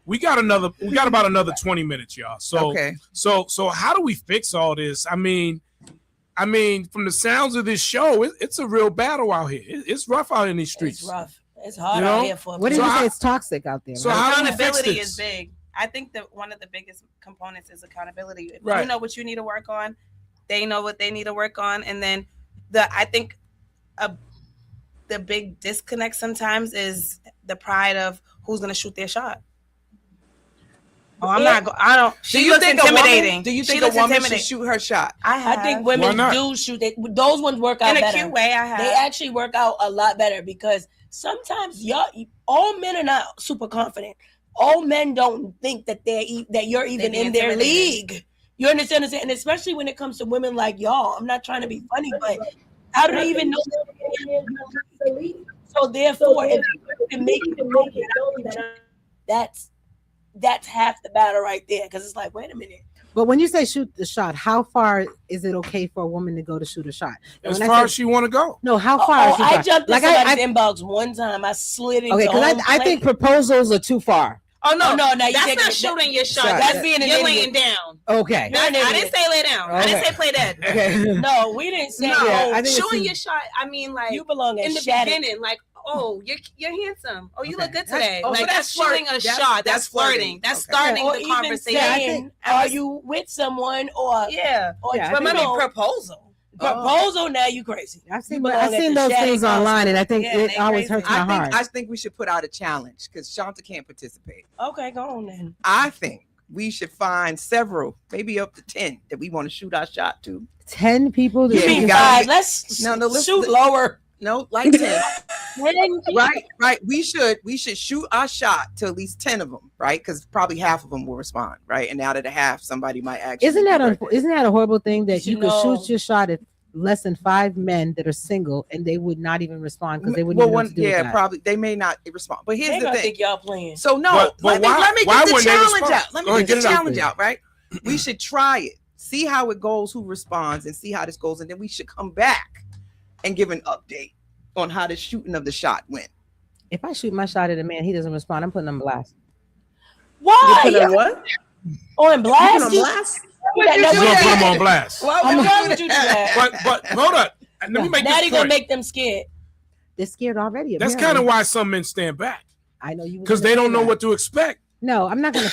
We got about another 20 minutes, y'all. So okay. So how do we fix all this? I mean, from the sounds of this show, it's a real battle out here. It's rough out in these streets. It's rough. It's hard out here for. What did you say? It's toxic out there. So right? how do we fix Accountability this? is big. I think that one of the biggest components is accountability. If Right. you know what you need to work on, they know what they need to work on, and then I think the big disconnect sometimes is the pride of who's going to shoot their shot. Oh, I don't. Do you think intimidating? Do you think a woman should shoot her shot? I think women do shoot. Those ones work out in a better. cute way. They actually work out a lot better because sometimes all men are not super confident. All men don't think that you're even in their league. You understand? And especially when it comes to women like y'all. I'm not trying to be funny, but how do they even know they're in the league? So therefore, if you can make it, that's half the battle right there. Because it's like, wait a minute. But when you say shoot the shot, how far is it okay for a woman to go to shoot a shot? As far as she want to go. No, how far? I jumped in somebody's inbox one time. I slid into because I think proposals are too far. Oh no, that's not shooting your shot. That's being an you're idiot. laying down. Okay. I didn't say lay down. I didn't say play dead. Okay. No, we didn't say shooting your shot. I mean, like you belong in the beginning, like, oh, you're handsome. Oh, you look good today. Like that's shooting a shot. That's flirting. That's starting the conversation. Saying, are you with someone or remember proposal? Proposal, now you crazy. I've seen those things online, and I think it always hurts my heart. I think we should put out a challenge because Shanta can't participate. Okay, go on then. I think we should find several, maybe up to 10 that we want to shoot our shot to. 10 people? You mean 5? Let's shoot lower. No, like 10. Right. We should shoot our shot to at least 10 of them, right? Because probably half of them will respond, right? And out of the half, somebody might actually. Isn't that a horrible thing that you could shoot your shot at less than 5 men that are single and they would not even respond because they wouldn't even know what to do with that. Probably they may not respond. But here's the thing. Think y'all playing. So no, let me get the challenge out. Let me get the challenge out, right? We should try it, see how it goes, who responds, and see how this goes, and then we should come back and give an update on how the shooting of the shot went. If I shoot my shot at a man, he doesn't respond, I'm putting him on blast. Why? You put him what? On blast? You put him on blast? You're gonna put him on blast. Why would you do that? But hold up. Let me make now this they're gonna point. make them scared. They're scared already. That's kind of why some men stand back. I know you because they don't know what to expect. No, I'm not gonna.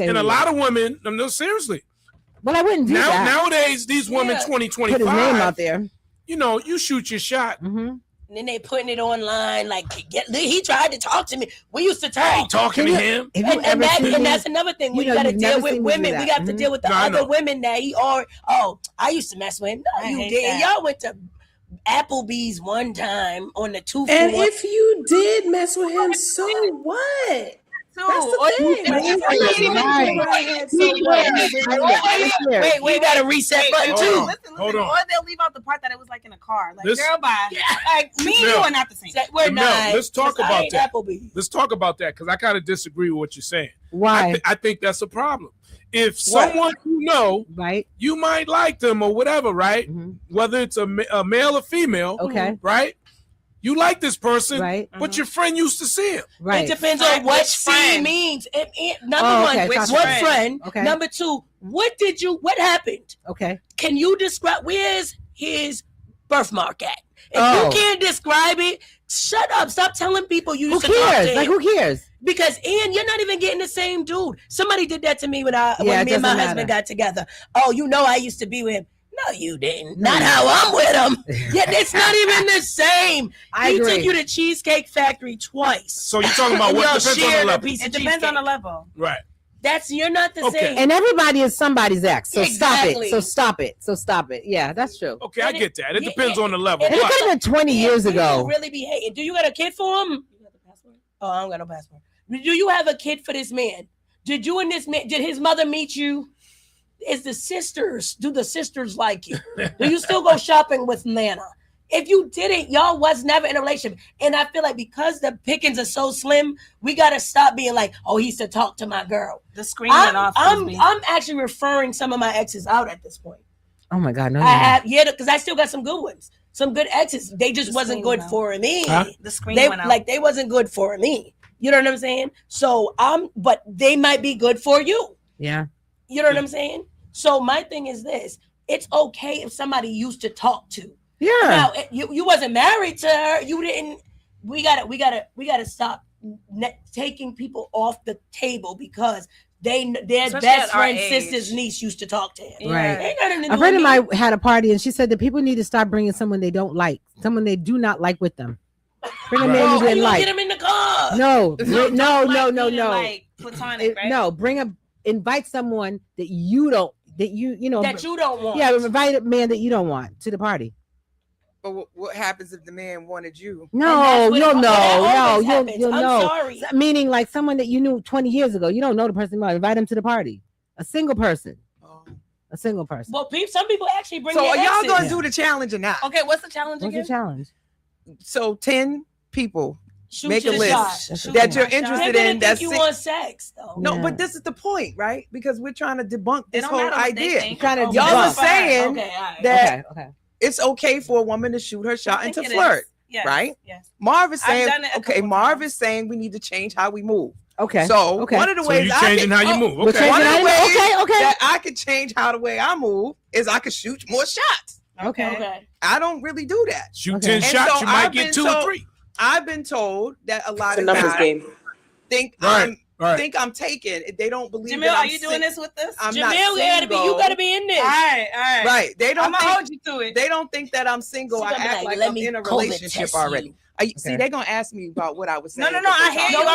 And a lot of women, no, seriously. Well, I wouldn't do that. Nowadays, these women, 2025, put his name out there. You know, you shoot your shot. Mm-hmm. And then they putting it online like, he tried to talk to me. We used to talk. I ain't talking to him. And that's another thing. We got to deal with women. We got to deal with the other women that I used to mess with him. No, you did. Y'all went to Applebee's one time on the 2 And if you did mess with him, so what? That's the thing. Wait, we got a reset button too. Hold on. Or they'll leave out the part that it was like in a car. Like, girl, bye. Like, me and you are not the same. We're not. Let's talk about that. Let's talk about that because I kind of disagree with what you're saying. Why? I think that's a problem. If someone you know, right, you might like them or whatever, right? Mm-hmm. Whether it's a male or female, okay, right? You like this person, right? But your friend used to see him. Right. It depends on what see means. Number one, what friend? Okay. Number two, what happened? Okay. Can you describe where's his birthmark at? If you can't describe it, shut up. Stop telling people you used to talk to him. Like, who cares? Because Ian, you're not even getting the same dude. Somebody did that to me when me and my husband got together. Oh, you know I used to be with him. No, you didn't. Not how I'm with him. Yeah, it's not even the same. He took you to Cheesecake Factory twice. So you're talking about what depends on the level. It depends on the level. Right. You're not the same. And everybody is somebody's ex. So exactly. stop it. Yeah, that's true. Okay, I get that. It depends on the level. It could have been 20 years ago. You really be hating. Do you got a kid for him? You got the password? Oh, I don't got no password. Do you have a kid for this man? Did his mother meet you? Do the sisters like you? Do you still go shopping with Nana? If you didn't, y'all was never in a relationship. And I feel like because the pickings are so slim, we gotta stop being like, oh, he used to talk to my girl. The screen went off. I'm actually referring some of my exes out at this point. Oh my God, no. I have, because I still got some good ones. Some good exes. They just wasn't good for me. Huh? The screen went out. Like they wasn't good for me. You know what I'm saying? So but they might be good for you. Yeah. You know what I'm saying? So my thing is this: it's okay if somebody used to talk to. Yeah. Now you wasn't married to her. You didn't. We gotta stop taking people off the table because their best friend, sister's niece used to talk to him. Right. A friend of mine had a party and she said that people need to stop bringing someone they don't like, someone they do not like with them. Bring a man you didn't like. Get him in the car. No. Like platonic, right? No, invite someone that you don't want. Yeah, invite a man that you don't want to the party. But what happens if the man wanted you? No, you'll know. You'll I'm know. sorry. Meaning like someone that you knew 20 years ago. You don't know the person. Invite him to the party. A single person. A single person. Well, some people actually bring. So their are y'all exes. gonna do the challenge or not? Okay, what's the challenge again? What's the challenge? So 10 people. Shoot make a list that you're interested in. That's you want sex, though. No, but this is the point, right? Because we're trying to debunk this whole idea. Y'all are saying that okay. It's okay for a woman to shoot her shot and to flirt, right? Yes. Marv is saying, Marv is saying we need to change how we move. Okay. So one of the ways you're changing how you move. Okay. One of the ways that I could change how the way I move is I could shoot more shots. Okay. I don't really do that. Shoot 10 shots, you might get 2 or 3. I've been told that a lot of numbers guys game. think I'm taken. They don't believe. Jamil, are you doing this with us? Jamil, you gotta be in this. All right. Right. They don't. I'm gonna hold you to it. They don't think that I'm single. I act like I'm in a relationship already. See, they're gonna ask me about what I was saying. No. I hear you.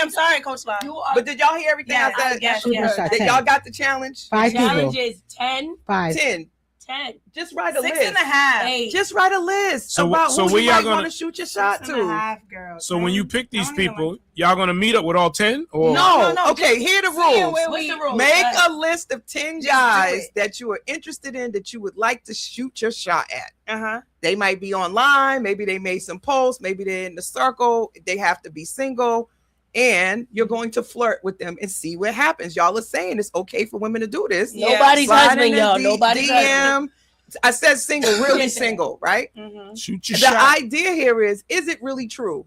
I'm sorry, Coach Bob. But did y'all hear everything I said? Yes. Y'all got the challenge. 5 people. Challenge is 10. 5. 10. 10. Just write a 6.5. list. Just write a list about who you might want to shoot your shot to. So when you pick these people, y'all gonna meet up with all 10? Or No. Okay, here are the rules. What's the rules? Make a list of 10 guys that you are interested in that you would like to shoot your shot at. They might be online. Maybe they made some posts. Maybe they're in the circle. They have to be single. And you're going to flirt with them and see what happens. Y'all are saying it's okay for women to do this. Nobody's husband, y'all. Nobody's DM. I said single, really single, right? Shoot your the shot. idea here is it really true?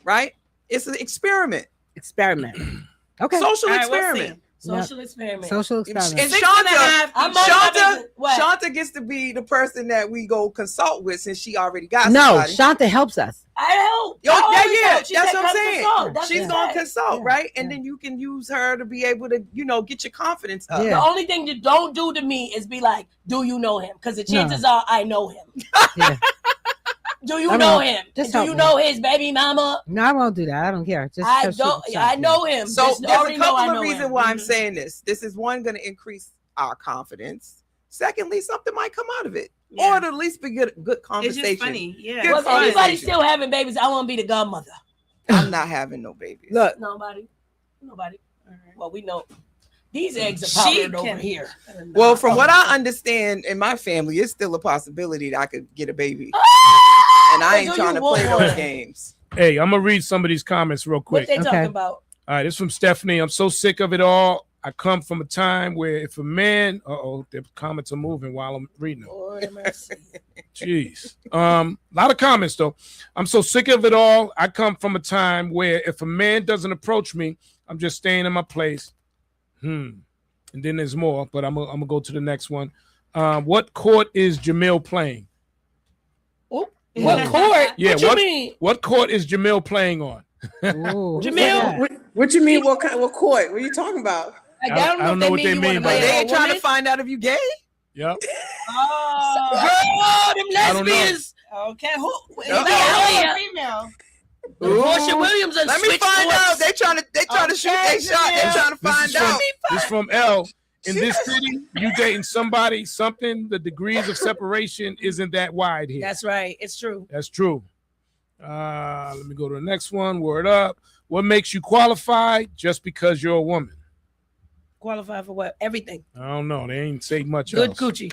Right? It's an experiment. Okay. Social All right, experiment. Social experiment. Social experiment. And 6.5. Shanta gets to be the person that we go consult with since she already got No, somebody. Shanta helps us. I help. Yeah, She that's said what I'm come saying. consult. That's She's what gonna she said. consult, right? And then you can use her to be able to, get your confidence up. The only thing you don't do to me is be like, do you know him? Because the chances are I know him. Do you know him? Do you know his baby mama? No, I won't do that. I don't care. Just I know him. So Just there's already a know I couple know of reasons him. why I'm saying this. This is one, going to increase our confidence. Secondly, something might come out of it, or it'll at least be good conversation. It's just funny, yeah. Good Well, if anybody's conversation. still having babies, I want to be the godmother. I'm not having no babies. Look, Nobody. Well, we know these eggs are powdered over here. Well, from what I understand in my family, it's still a possibility that I could get a baby. And I ain't trying to play those games. Hey, I'm gonna read some of these comments real quick. What they talking about? All right, this is from Stephanie. I'm so sick of it all. I come from a time where if a man, the comments are moving while I'm reading them. Lord have mercy. Jeez. A lot of comments though. I'm so sick of it all. I come from a time where if a man doesn't approach me, I'm just staying in my place. And then there's more, but I'm gonna go to the next one. What court is Jamil playing? What court? Yeah, what you mean? What court is Jamil playing on? Jamil? What you mean? What court? What are you talking about? I don't know what they mean by They that. ain't trying to find out if you gay. Yep. Oh, them I don't know. lesbians. Okay, who? Female. Portia Williams and Let me find out. They trying to shoot their shot. They trying to find out. This is from L. In this city, you dating somebody, something, the degrees of separation isn't that wide here. That's right. It's true. That's true. Let me go to the next one. Word up. What makes you qualified just because you're a woman? Qualified for what? Everything. I don't know. They ain't say much Good else. coochie.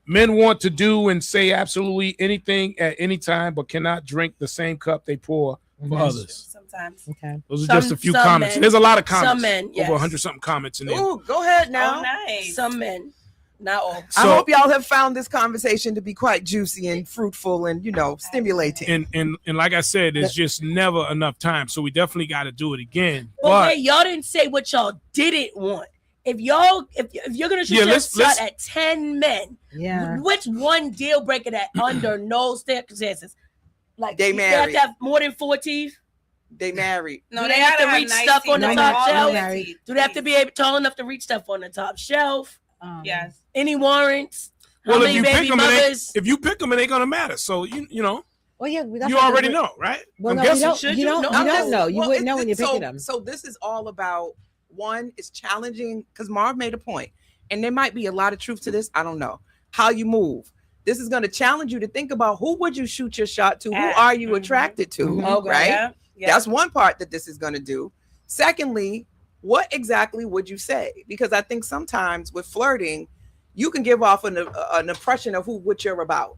Men want to do and say absolutely anything at any time, but cannot drink the same cup they pour for others. Sometimes. Okay. Those are just a few Some comments. men. There's a lot of comments. Some men, yes. Over 100-something comments in there. Ooh, go ahead now. Oh, nice. Some men. Not all. I hope y'all have found this conversation to be quite juicy and fruitful and stimulating. And like I said, there's just never enough time, so we definitely got to do it again. Okay, y'all didn't say what y'all didn't want. If you're gonna shoot your shot at 10 men, which one deal breaker that under no circumstances, like They you have married. to have more than 4 teeth? They married. No, Do they they have to gotta have reach nice stuff teeth, on the like top all shelf. their teeth, Do they have to be tall enough to reach stuff on the top shelf? Yes. Any warrants? How Well, if many you baby pick them, mothers? if you pick them, it ain't gonna matter. So you know. Well, yeah, You already know, right? Well, I'm no, guessing. you don't know. You wouldn't know when you're picking them. So this is all about one is challenging because Marv made a point, and there might be a lot of truth to this. I don't know how you move. This is going to challenge you to think about who would you shoot your shot to? Who are you attracted to? Okay. Right? Yeah. That's one part that this is going to do. Secondly, what exactly would you say? Because I think sometimes with flirting, you can give off an impression of what you're about,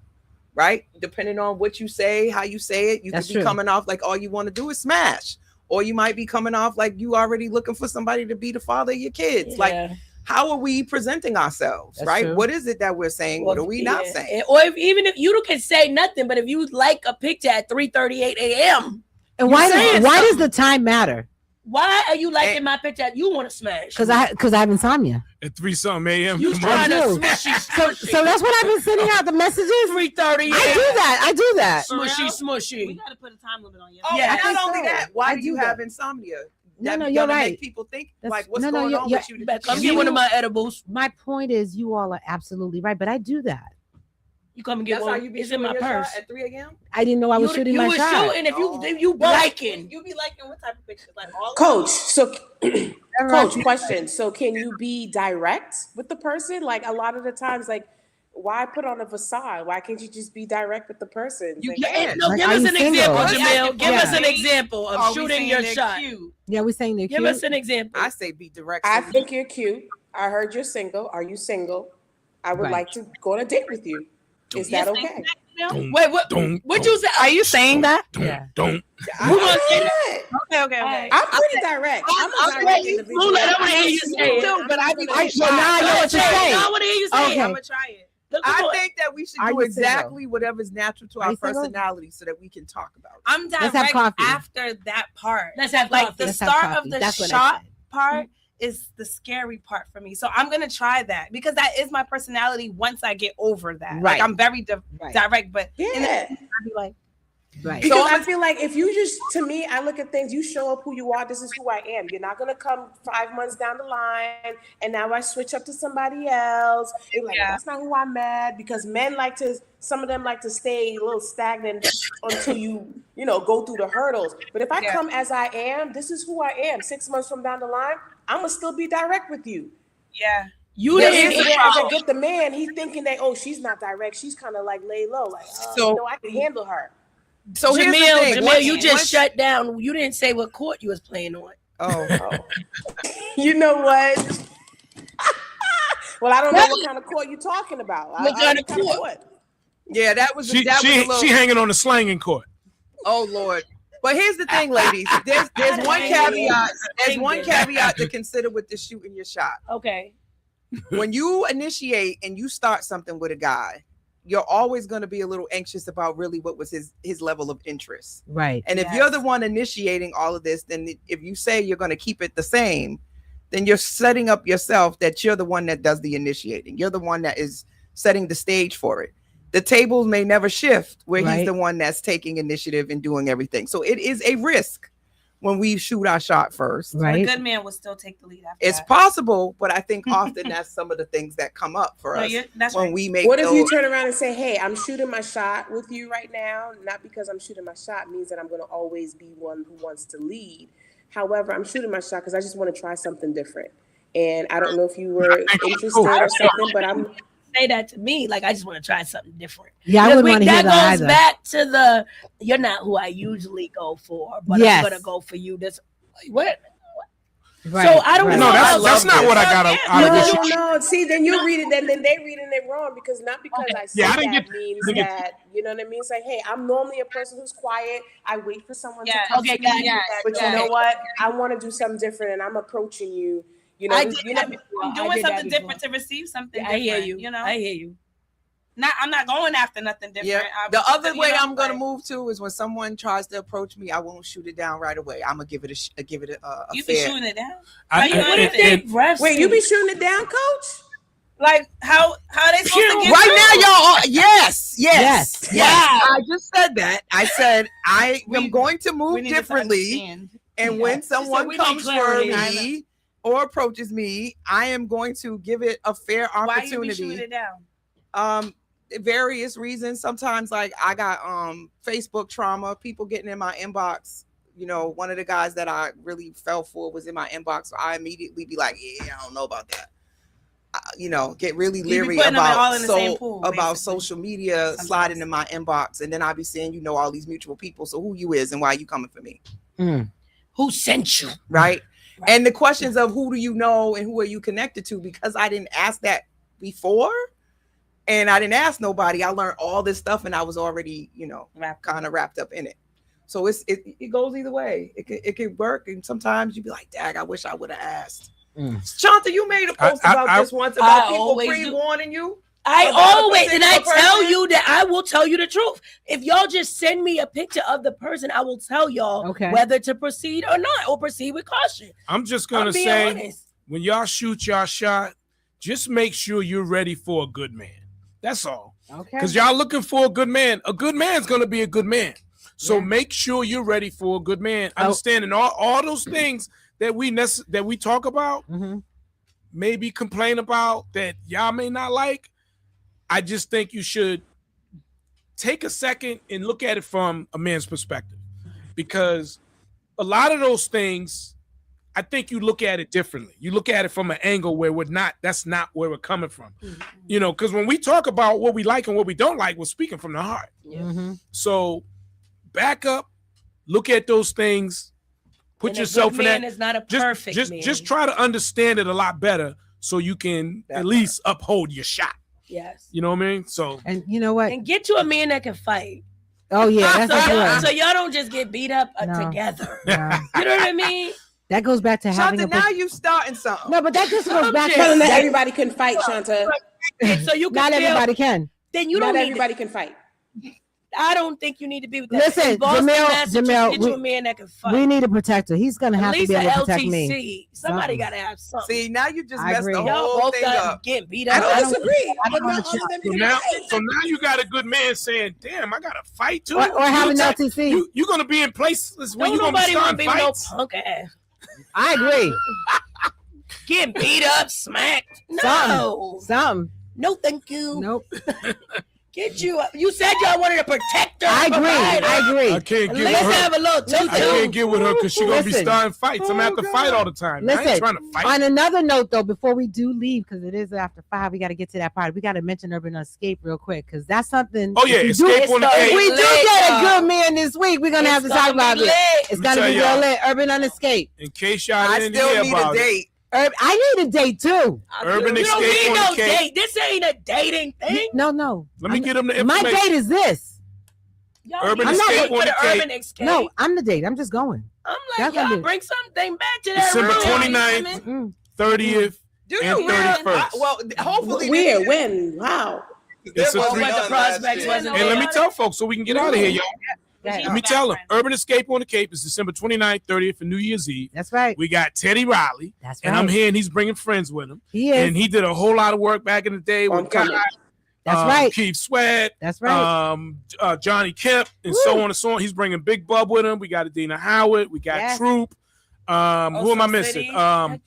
right? Depending on what you say, how you say it, you could be coming off like all you want to do is smash, or you might be coming off like you already looking for somebody to be the father of your kids. Yeah. Like, how are we presenting ourselves, right? true. What is it that we're saying? What are we not saying? Or even if you can say nothing, but if you like a picture at 3:38 a.m. And why does the time matter? Why are you liking my picture? You want to smash? Because I have insomnia. At 3-something a.m. You trying to do. smushy. So that's what I've been sending out the messages. 3:30. I do that. Smushy. We gotta put a time limit on you. Oh, Yeah, and not only so. that, why I do you do have that. insomnia? No, That no, you're gonna right. Make people think That's- like, what's no, going on you're- with you? Come get one of my edibles. My point is, you all are absolutely right, but I do that. You come and get That's one. how you be It's in shooting my your shot purse. at 3 a.m. I didn't know I was shooting my you shot. shooting if you liking. You be liking what type of pictures? Like all Coach, Coach, question. So can you be direct with the person? Like a lot of the times, like why put on a facade? Why can't you just be direct with the person? You Say, can. No, Like, give are us you an single? example, Yeah. Jamil. Give Yeah. us an example of Oh, we shooting saying your they're shot. cute. Yeah, we're saying they're Give cute. us an example. I say be direct. I think you're cute. I heard you're single. Are you single? I would Right. like to go on a date with you. Is that okay? Wait, what you say? Are you saying that? Yeah. Don't. I'm gonna say that. Okay. I'm pretty direct. I'm a direct individual. Lula, I want to hear you say it. I'm but I not be gonna like, be well, now I know shy. what you're saying. I want to hear you say Okay. it. I'm gonna try it. I think that we should Are do you single? exactly whatever's natural to Are our you single? personality so that we can talk about it. I'm Let's have direct coffee. after that part. Let's have Like coffee. the Let's have start coffee. of the That's what I shot said. part is the scary part for me. So I'm gonna try that because that is my personality. Once I get over that, Right. like I'm very Right. direct, but in the Yeah. I'd be like, Right. Because I feel like if you just, to me, I look at things, you show up who you are, this is who I am. You're not going to come 5 months down the line and now I switch up to somebody else. You're like, Yeah. that's not who I'm at. Because men like to, some of them like to stay a little stagnant until you go through the hurdles. But if I Yeah. come as I am, this is who I am. 6 months from down the line, I'm going to still be direct with you. yeah, You But didn't. as I get the man, he's thinking that, oh, she's not direct. She's kind of like lay low. Like, So- I can handle her. So here's the thing. Jamil, you just shut down. You didn't say what court you was playing on. Oh. You know what? Well, I don't know what kind of court you're talking about. What kind of court? Yeah, that was She a little. hanging on the slanging court. Oh Lord. But here's the thing, ladies. There's one caveat. There's one caveat to consider with the shooting your shot. Okay. When you initiate and you start something with a guy, you're always going to be a little anxious about really what was his level of interest. Right. And if you're the one initiating all of this, then if you say you're going to keep it the same, then you're setting up yourself that you're the one that does the initiating. You're the one that is setting the stage for it. The tables may never shift where he's the one that's taking initiative and doing everything. So it is a risk when we shoot our shot first. a good man will still take the lead after It's that. possible, but I think often that's some of the things that come up for No, us that's when right. we make. What if you turn around and say, hey, I'm shooting my shot with you right now? Not because I'm shooting my shot means that I'm going to always be one who wants to lead. However, I'm shooting my shot because I just want to try something different. And I don't know if you were interested or something, but I'm... Say that to me, like I just want to try something different. Yeah, I wouldn't want to hear that goes either. back to the you're not who I usually go for, but Yes. I'm gonna go for you. This what? Right. So I don't right. know. No, that's not what I got out of this. No. See, then you read it, then they reading it wrong because not because I say Yeah, I didn't that get- means I didn't get- that, you know what I mean? It's like, hey, I'm normally a person who's quiet. I wait for someone Yeah, to come okay, to got me. it. But you know what? I want to do something different and I'm approaching you. You know, I did you know, that before. I'm I doing did that something before. different to receive something I different. hear you. You know, I hear you. I'm not going after nothing different. Yeah. I- The other you way know, I'm gonna like, move to is when someone tries to approach me, I won't shoot it down right away. I'm gonna give it a You be fair. shooting it down. I- How you I- doing and- it? and- Refs wait, you be shooting it down, coach? Like how they supposed to get Right through? now, y'all are, yes. Yes. Wow. I just said that. I said I am going to We move need to differently. understand. And when someone we need comes for clarity. me or approaches me, I am going to give it a fair Why you be shooting opportunity. it down? Various reasons. Sometimes like I got Facebook trauma, people getting in my inbox. You know, one of the guys that I really fell for was in my inbox. So I immediately be like, yeah, I don't know about that. Get really be leery putting them all about in the same pool, about basically. social media sliding in my inbox, and then I be saying, all these mutual people. So who you is and why you coming for me, Who sent you? right? And the questions of who do you know and who are you connected to? Because I didn't ask that before, and I didn't ask nobody. I learned all this stuff, and I was already, kind of wrapped up in it. So it goes either way. It could work, and sometimes you be like, "Dag, I wish I would have asked." Shanta, you made a post about this once about people always pre-warning you. I about a always, and I particular tell person? you that I will tell you the truth. If y'all just send me a picture of the person, I will tell y'all whether to proceed or not, or proceed with caution. I'm just gonna I'm being say, honest. when y'all shoot y'all shot, just make sure you're ready for a good man. That's all. Okay. Because y'all looking for a good man. A good man's gonna be a good man. So make sure you're ready for a good man. Understanding all those things that we talk about, maybe complain about that y'all may not like. I just think you should take a second and look at it from a man's perspective, because a lot of those things I think you look at it differently. You look at it from an angle where that's not where we're coming from. Mm-hmm. You know, because when we talk about what we like and what we don't like, we're speaking from the heart. Mm-hmm. So back up, look at those things, put yourself in that. Is not a perfect man. Just try to understand it a lot better so you can at least uphold your shot. Yes. You know what I mean? So, and you know what? And get you a man that can fight. Oh yeah, that's so y'all don't just get beat up together. No. You know what I mean? That goes back to having now you starting something. No, but that just goes back to that everybody can fight, Shanta. So you can not everybody can. Then you not don't everybody can fight. I don't think you need to be with that. Listen, Jamil, get you a man that can fight. We need a protector. He's gonna have to be able to protect LTC. me. Somebody gotta have something. See, now you just messed the whole both thing up. Getting beat up. I don't disagree. So now you got a good man saying, "Damn, I gotta fight too." Or have an LTC. You're gonna be in places where you're gonna be starting fights. No punk ass. I agree. Getting beat up, smacked. No. Something. No, thank you. Nope. Get you up. You said y'all wanted a protector. I agree. I can't get Let's with her. have a little I can't get with her because she's gonna be starting fights. I'm gonna have to fight all the time. Listen, I ain't trying to fight. On another note, though, before we do leave, because it is after 5, we got to get to that part. We got to mention Urban Escape real quick because that's something. Oh yeah, Escape on the Cape. If we do get a good man this week, we're gonna have to talk about it. It's gonna be real lit. Urban on Escape. In case y'all didn't still hear need about a date. I need a date too. Urban You don't Escape need on no the Cape. date. This ain't a dating thing. No. Let me get them the My information. date is this. Urban Escape on the Urban Cape. Escape. No, I'm the date. I'm just going. I'm like, y'all bring something back to that December room. 29th, 30th, and 31st. Well, hopefully. Where? When? Wow. It's a three. The prospects wasn't And let me there. tell folks so we can get out of here, y'all. Let me tell them. Urban Escape on the Cape is December 29th, 30th, and New Year's Eve. That's right. We got Teddy Riley. That's and right. I'm hearing he's bringing friends with him. He is. And he did a whole lot of work back in the day with That's right. Keith Sweat. That's right. Johnny Kemp, and so on and so on. He's bringing Big Bub with him. We got Adina Howard. We got Troop. Who am I missing? Oso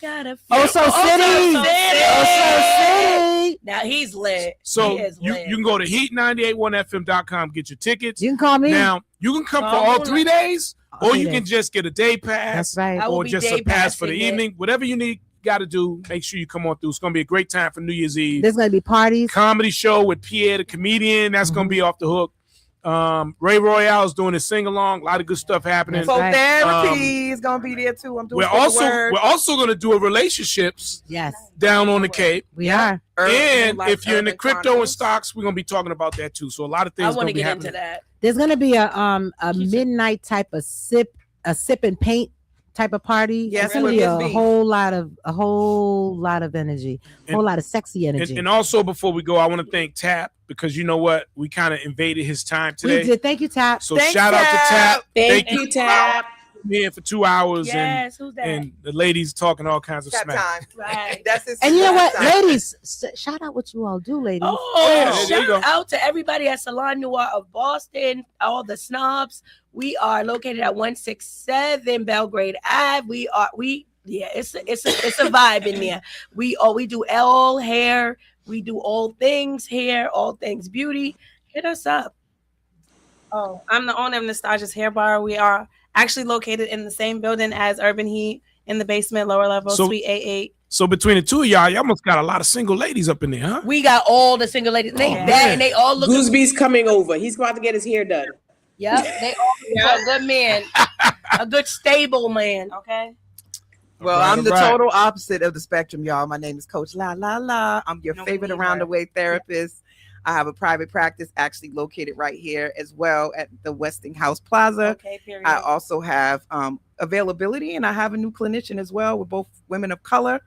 City. Now he's lit. So He is you lit. can go to heat981fm.com, get your tickets. You can call me. Now, you can come for all 3 days, or you can just get a day pass. That's right. I will Or be just day a pass for the passing it. evening. Whatever you need, got to do, make sure you come on through. It's going to be a great time for New Year's Eve. There's going to be parties. Comedy show with Pierre, the comedian. That's going to be off the hook. Ray Royale is doing a sing-along. A lot of good stuff happening. So therapy is gonna be there too. I'm doing. We're also going to do a relationships down on the Cape. We are. And if you're in the crypto and stocks, we're going to be talking about that too. So a lot of things I going want to to be get happening. into that. There's going to be a midnight type of sip and paint type of party. Yes, it's going to be a whole lot of energy, a whole lot of sexy energy. And also before we go, I want to thank Tap because you know what? We kind of invaded his time today. We did. Thank you, Tap. So shout out to Tap. Thank you, Tap. Here for 2 hours Yes, who's that? and the ladies talking all kinds of Tap smack. time. Right. That's his. And you know what, time. ladies, shout out what you all do, ladies. Oh, there you go. shout out to everybody at Salon Noir of Boston, all the snobs. We are located at 167 Belgrade Ave. It's a vibe in there. We do all hair, we do all things hair, all things beauty. Hit us up. Oh, I'm the owner of Nostalgia's Hair Bar. We are actually located in the same building as Urban Heat in the basement, lower level, So- Suite A8. So between the two of y'all must got a lot of single ladies up in there, huh? We got all the single ladies. And they all look. Goosby's coming over. He's about to get his hair done. Yep, they all look a good man, a good stable man. Okay. Well, Right, I'm the right. total opposite of the spectrum, y'all. My name is Coach La La La. I'm your favorite around the way therapist. I have a private practice actually located right here as well at the Westinghouse Plaza. Okay, period. I also have availability, and I have a new clinician as well with both women of color.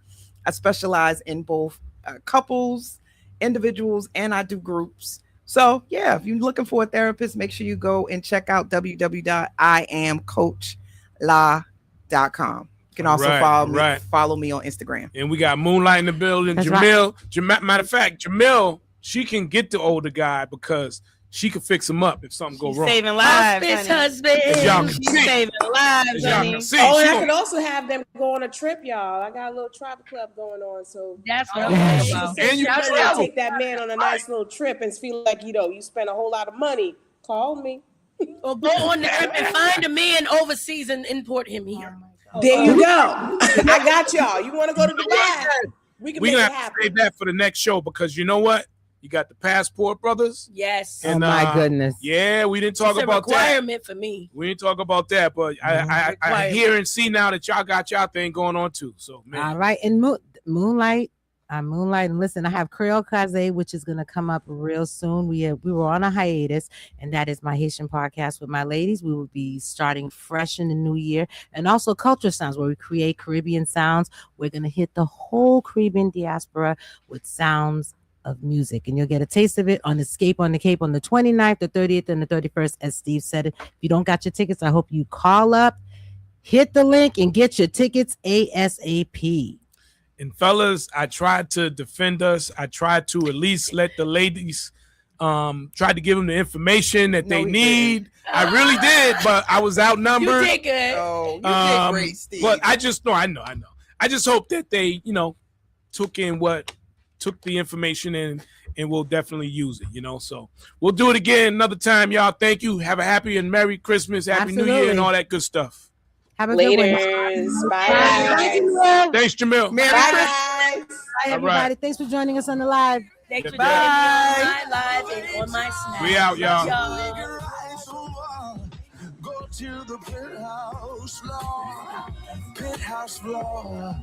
I specialize in both couples, individuals, and I do groups. So yeah, if you're looking for a therapist, make sure you go and check out www.iamcoachlaw.com. You can also Right, follow me on Instagram. And we got Moonlight in the building. That's Jamil, matter of fact, Jamil, she can get the older guy because she can fix him up if something go wrong. Saving lives, Hospice honey. husband. As y'all can She's see. saving lives, As y'all honey. can see, Oh, she and I gonna- could also have them go on a trip, y'all. I got a little travel club going on, so That's what you I'm can talking about. send And you your can money and travel. take that man on a nice little trip and feel like you spend a whole lot of money. Call me. Or go on the trip and find a man overseas and import him here. There you go. I got y'all. You want to go to Dubai? We can make it happen. Have to save that for the next show because you know what? You got the Passport Brothers. Yes. And, my goodness. Yeah, we didn't talk about that. Requirement for me. We didn't talk about that, but I hear and see now that y'all got y'all thing going on too. So man. All right, and Moonlight. Moonlight, and listen, I have Creole Kaze, which is going to come up real soon. We were on a hiatus, and that is my Haitian podcast with my ladies. We will be starting fresh in the new year, and also Culture Sounds, where we create Caribbean sounds. We're going to hit the whole Caribbean diaspora with sounds of music, and you'll get a taste of it on Escape on the Cape on the 29th, the 30th, and the 31st, as Steve said. If you don't got your tickets, I hope you call up, hit the link, and get your tickets ASAP. And fellas, I tried to defend us. I tried to at least let the ladies tried to give them the information that they need. I really did, but I was outnumbered. You did good. Oh, you did great, Steve. But I just know. I just hope that they, took the information in and we'll definitely use it, So we'll do it again another time, y'all. Thank you. Have a happy and Merry Christmas, Happy New Year, and all that good stuff. Have a good one. Bye. Thanks, Jamil. Bye. Bye, everybody. Right. Thanks for joining us on the live. Thanks for joining me on my live and on my Snap. We out, y'all. Go to the penthouse floor.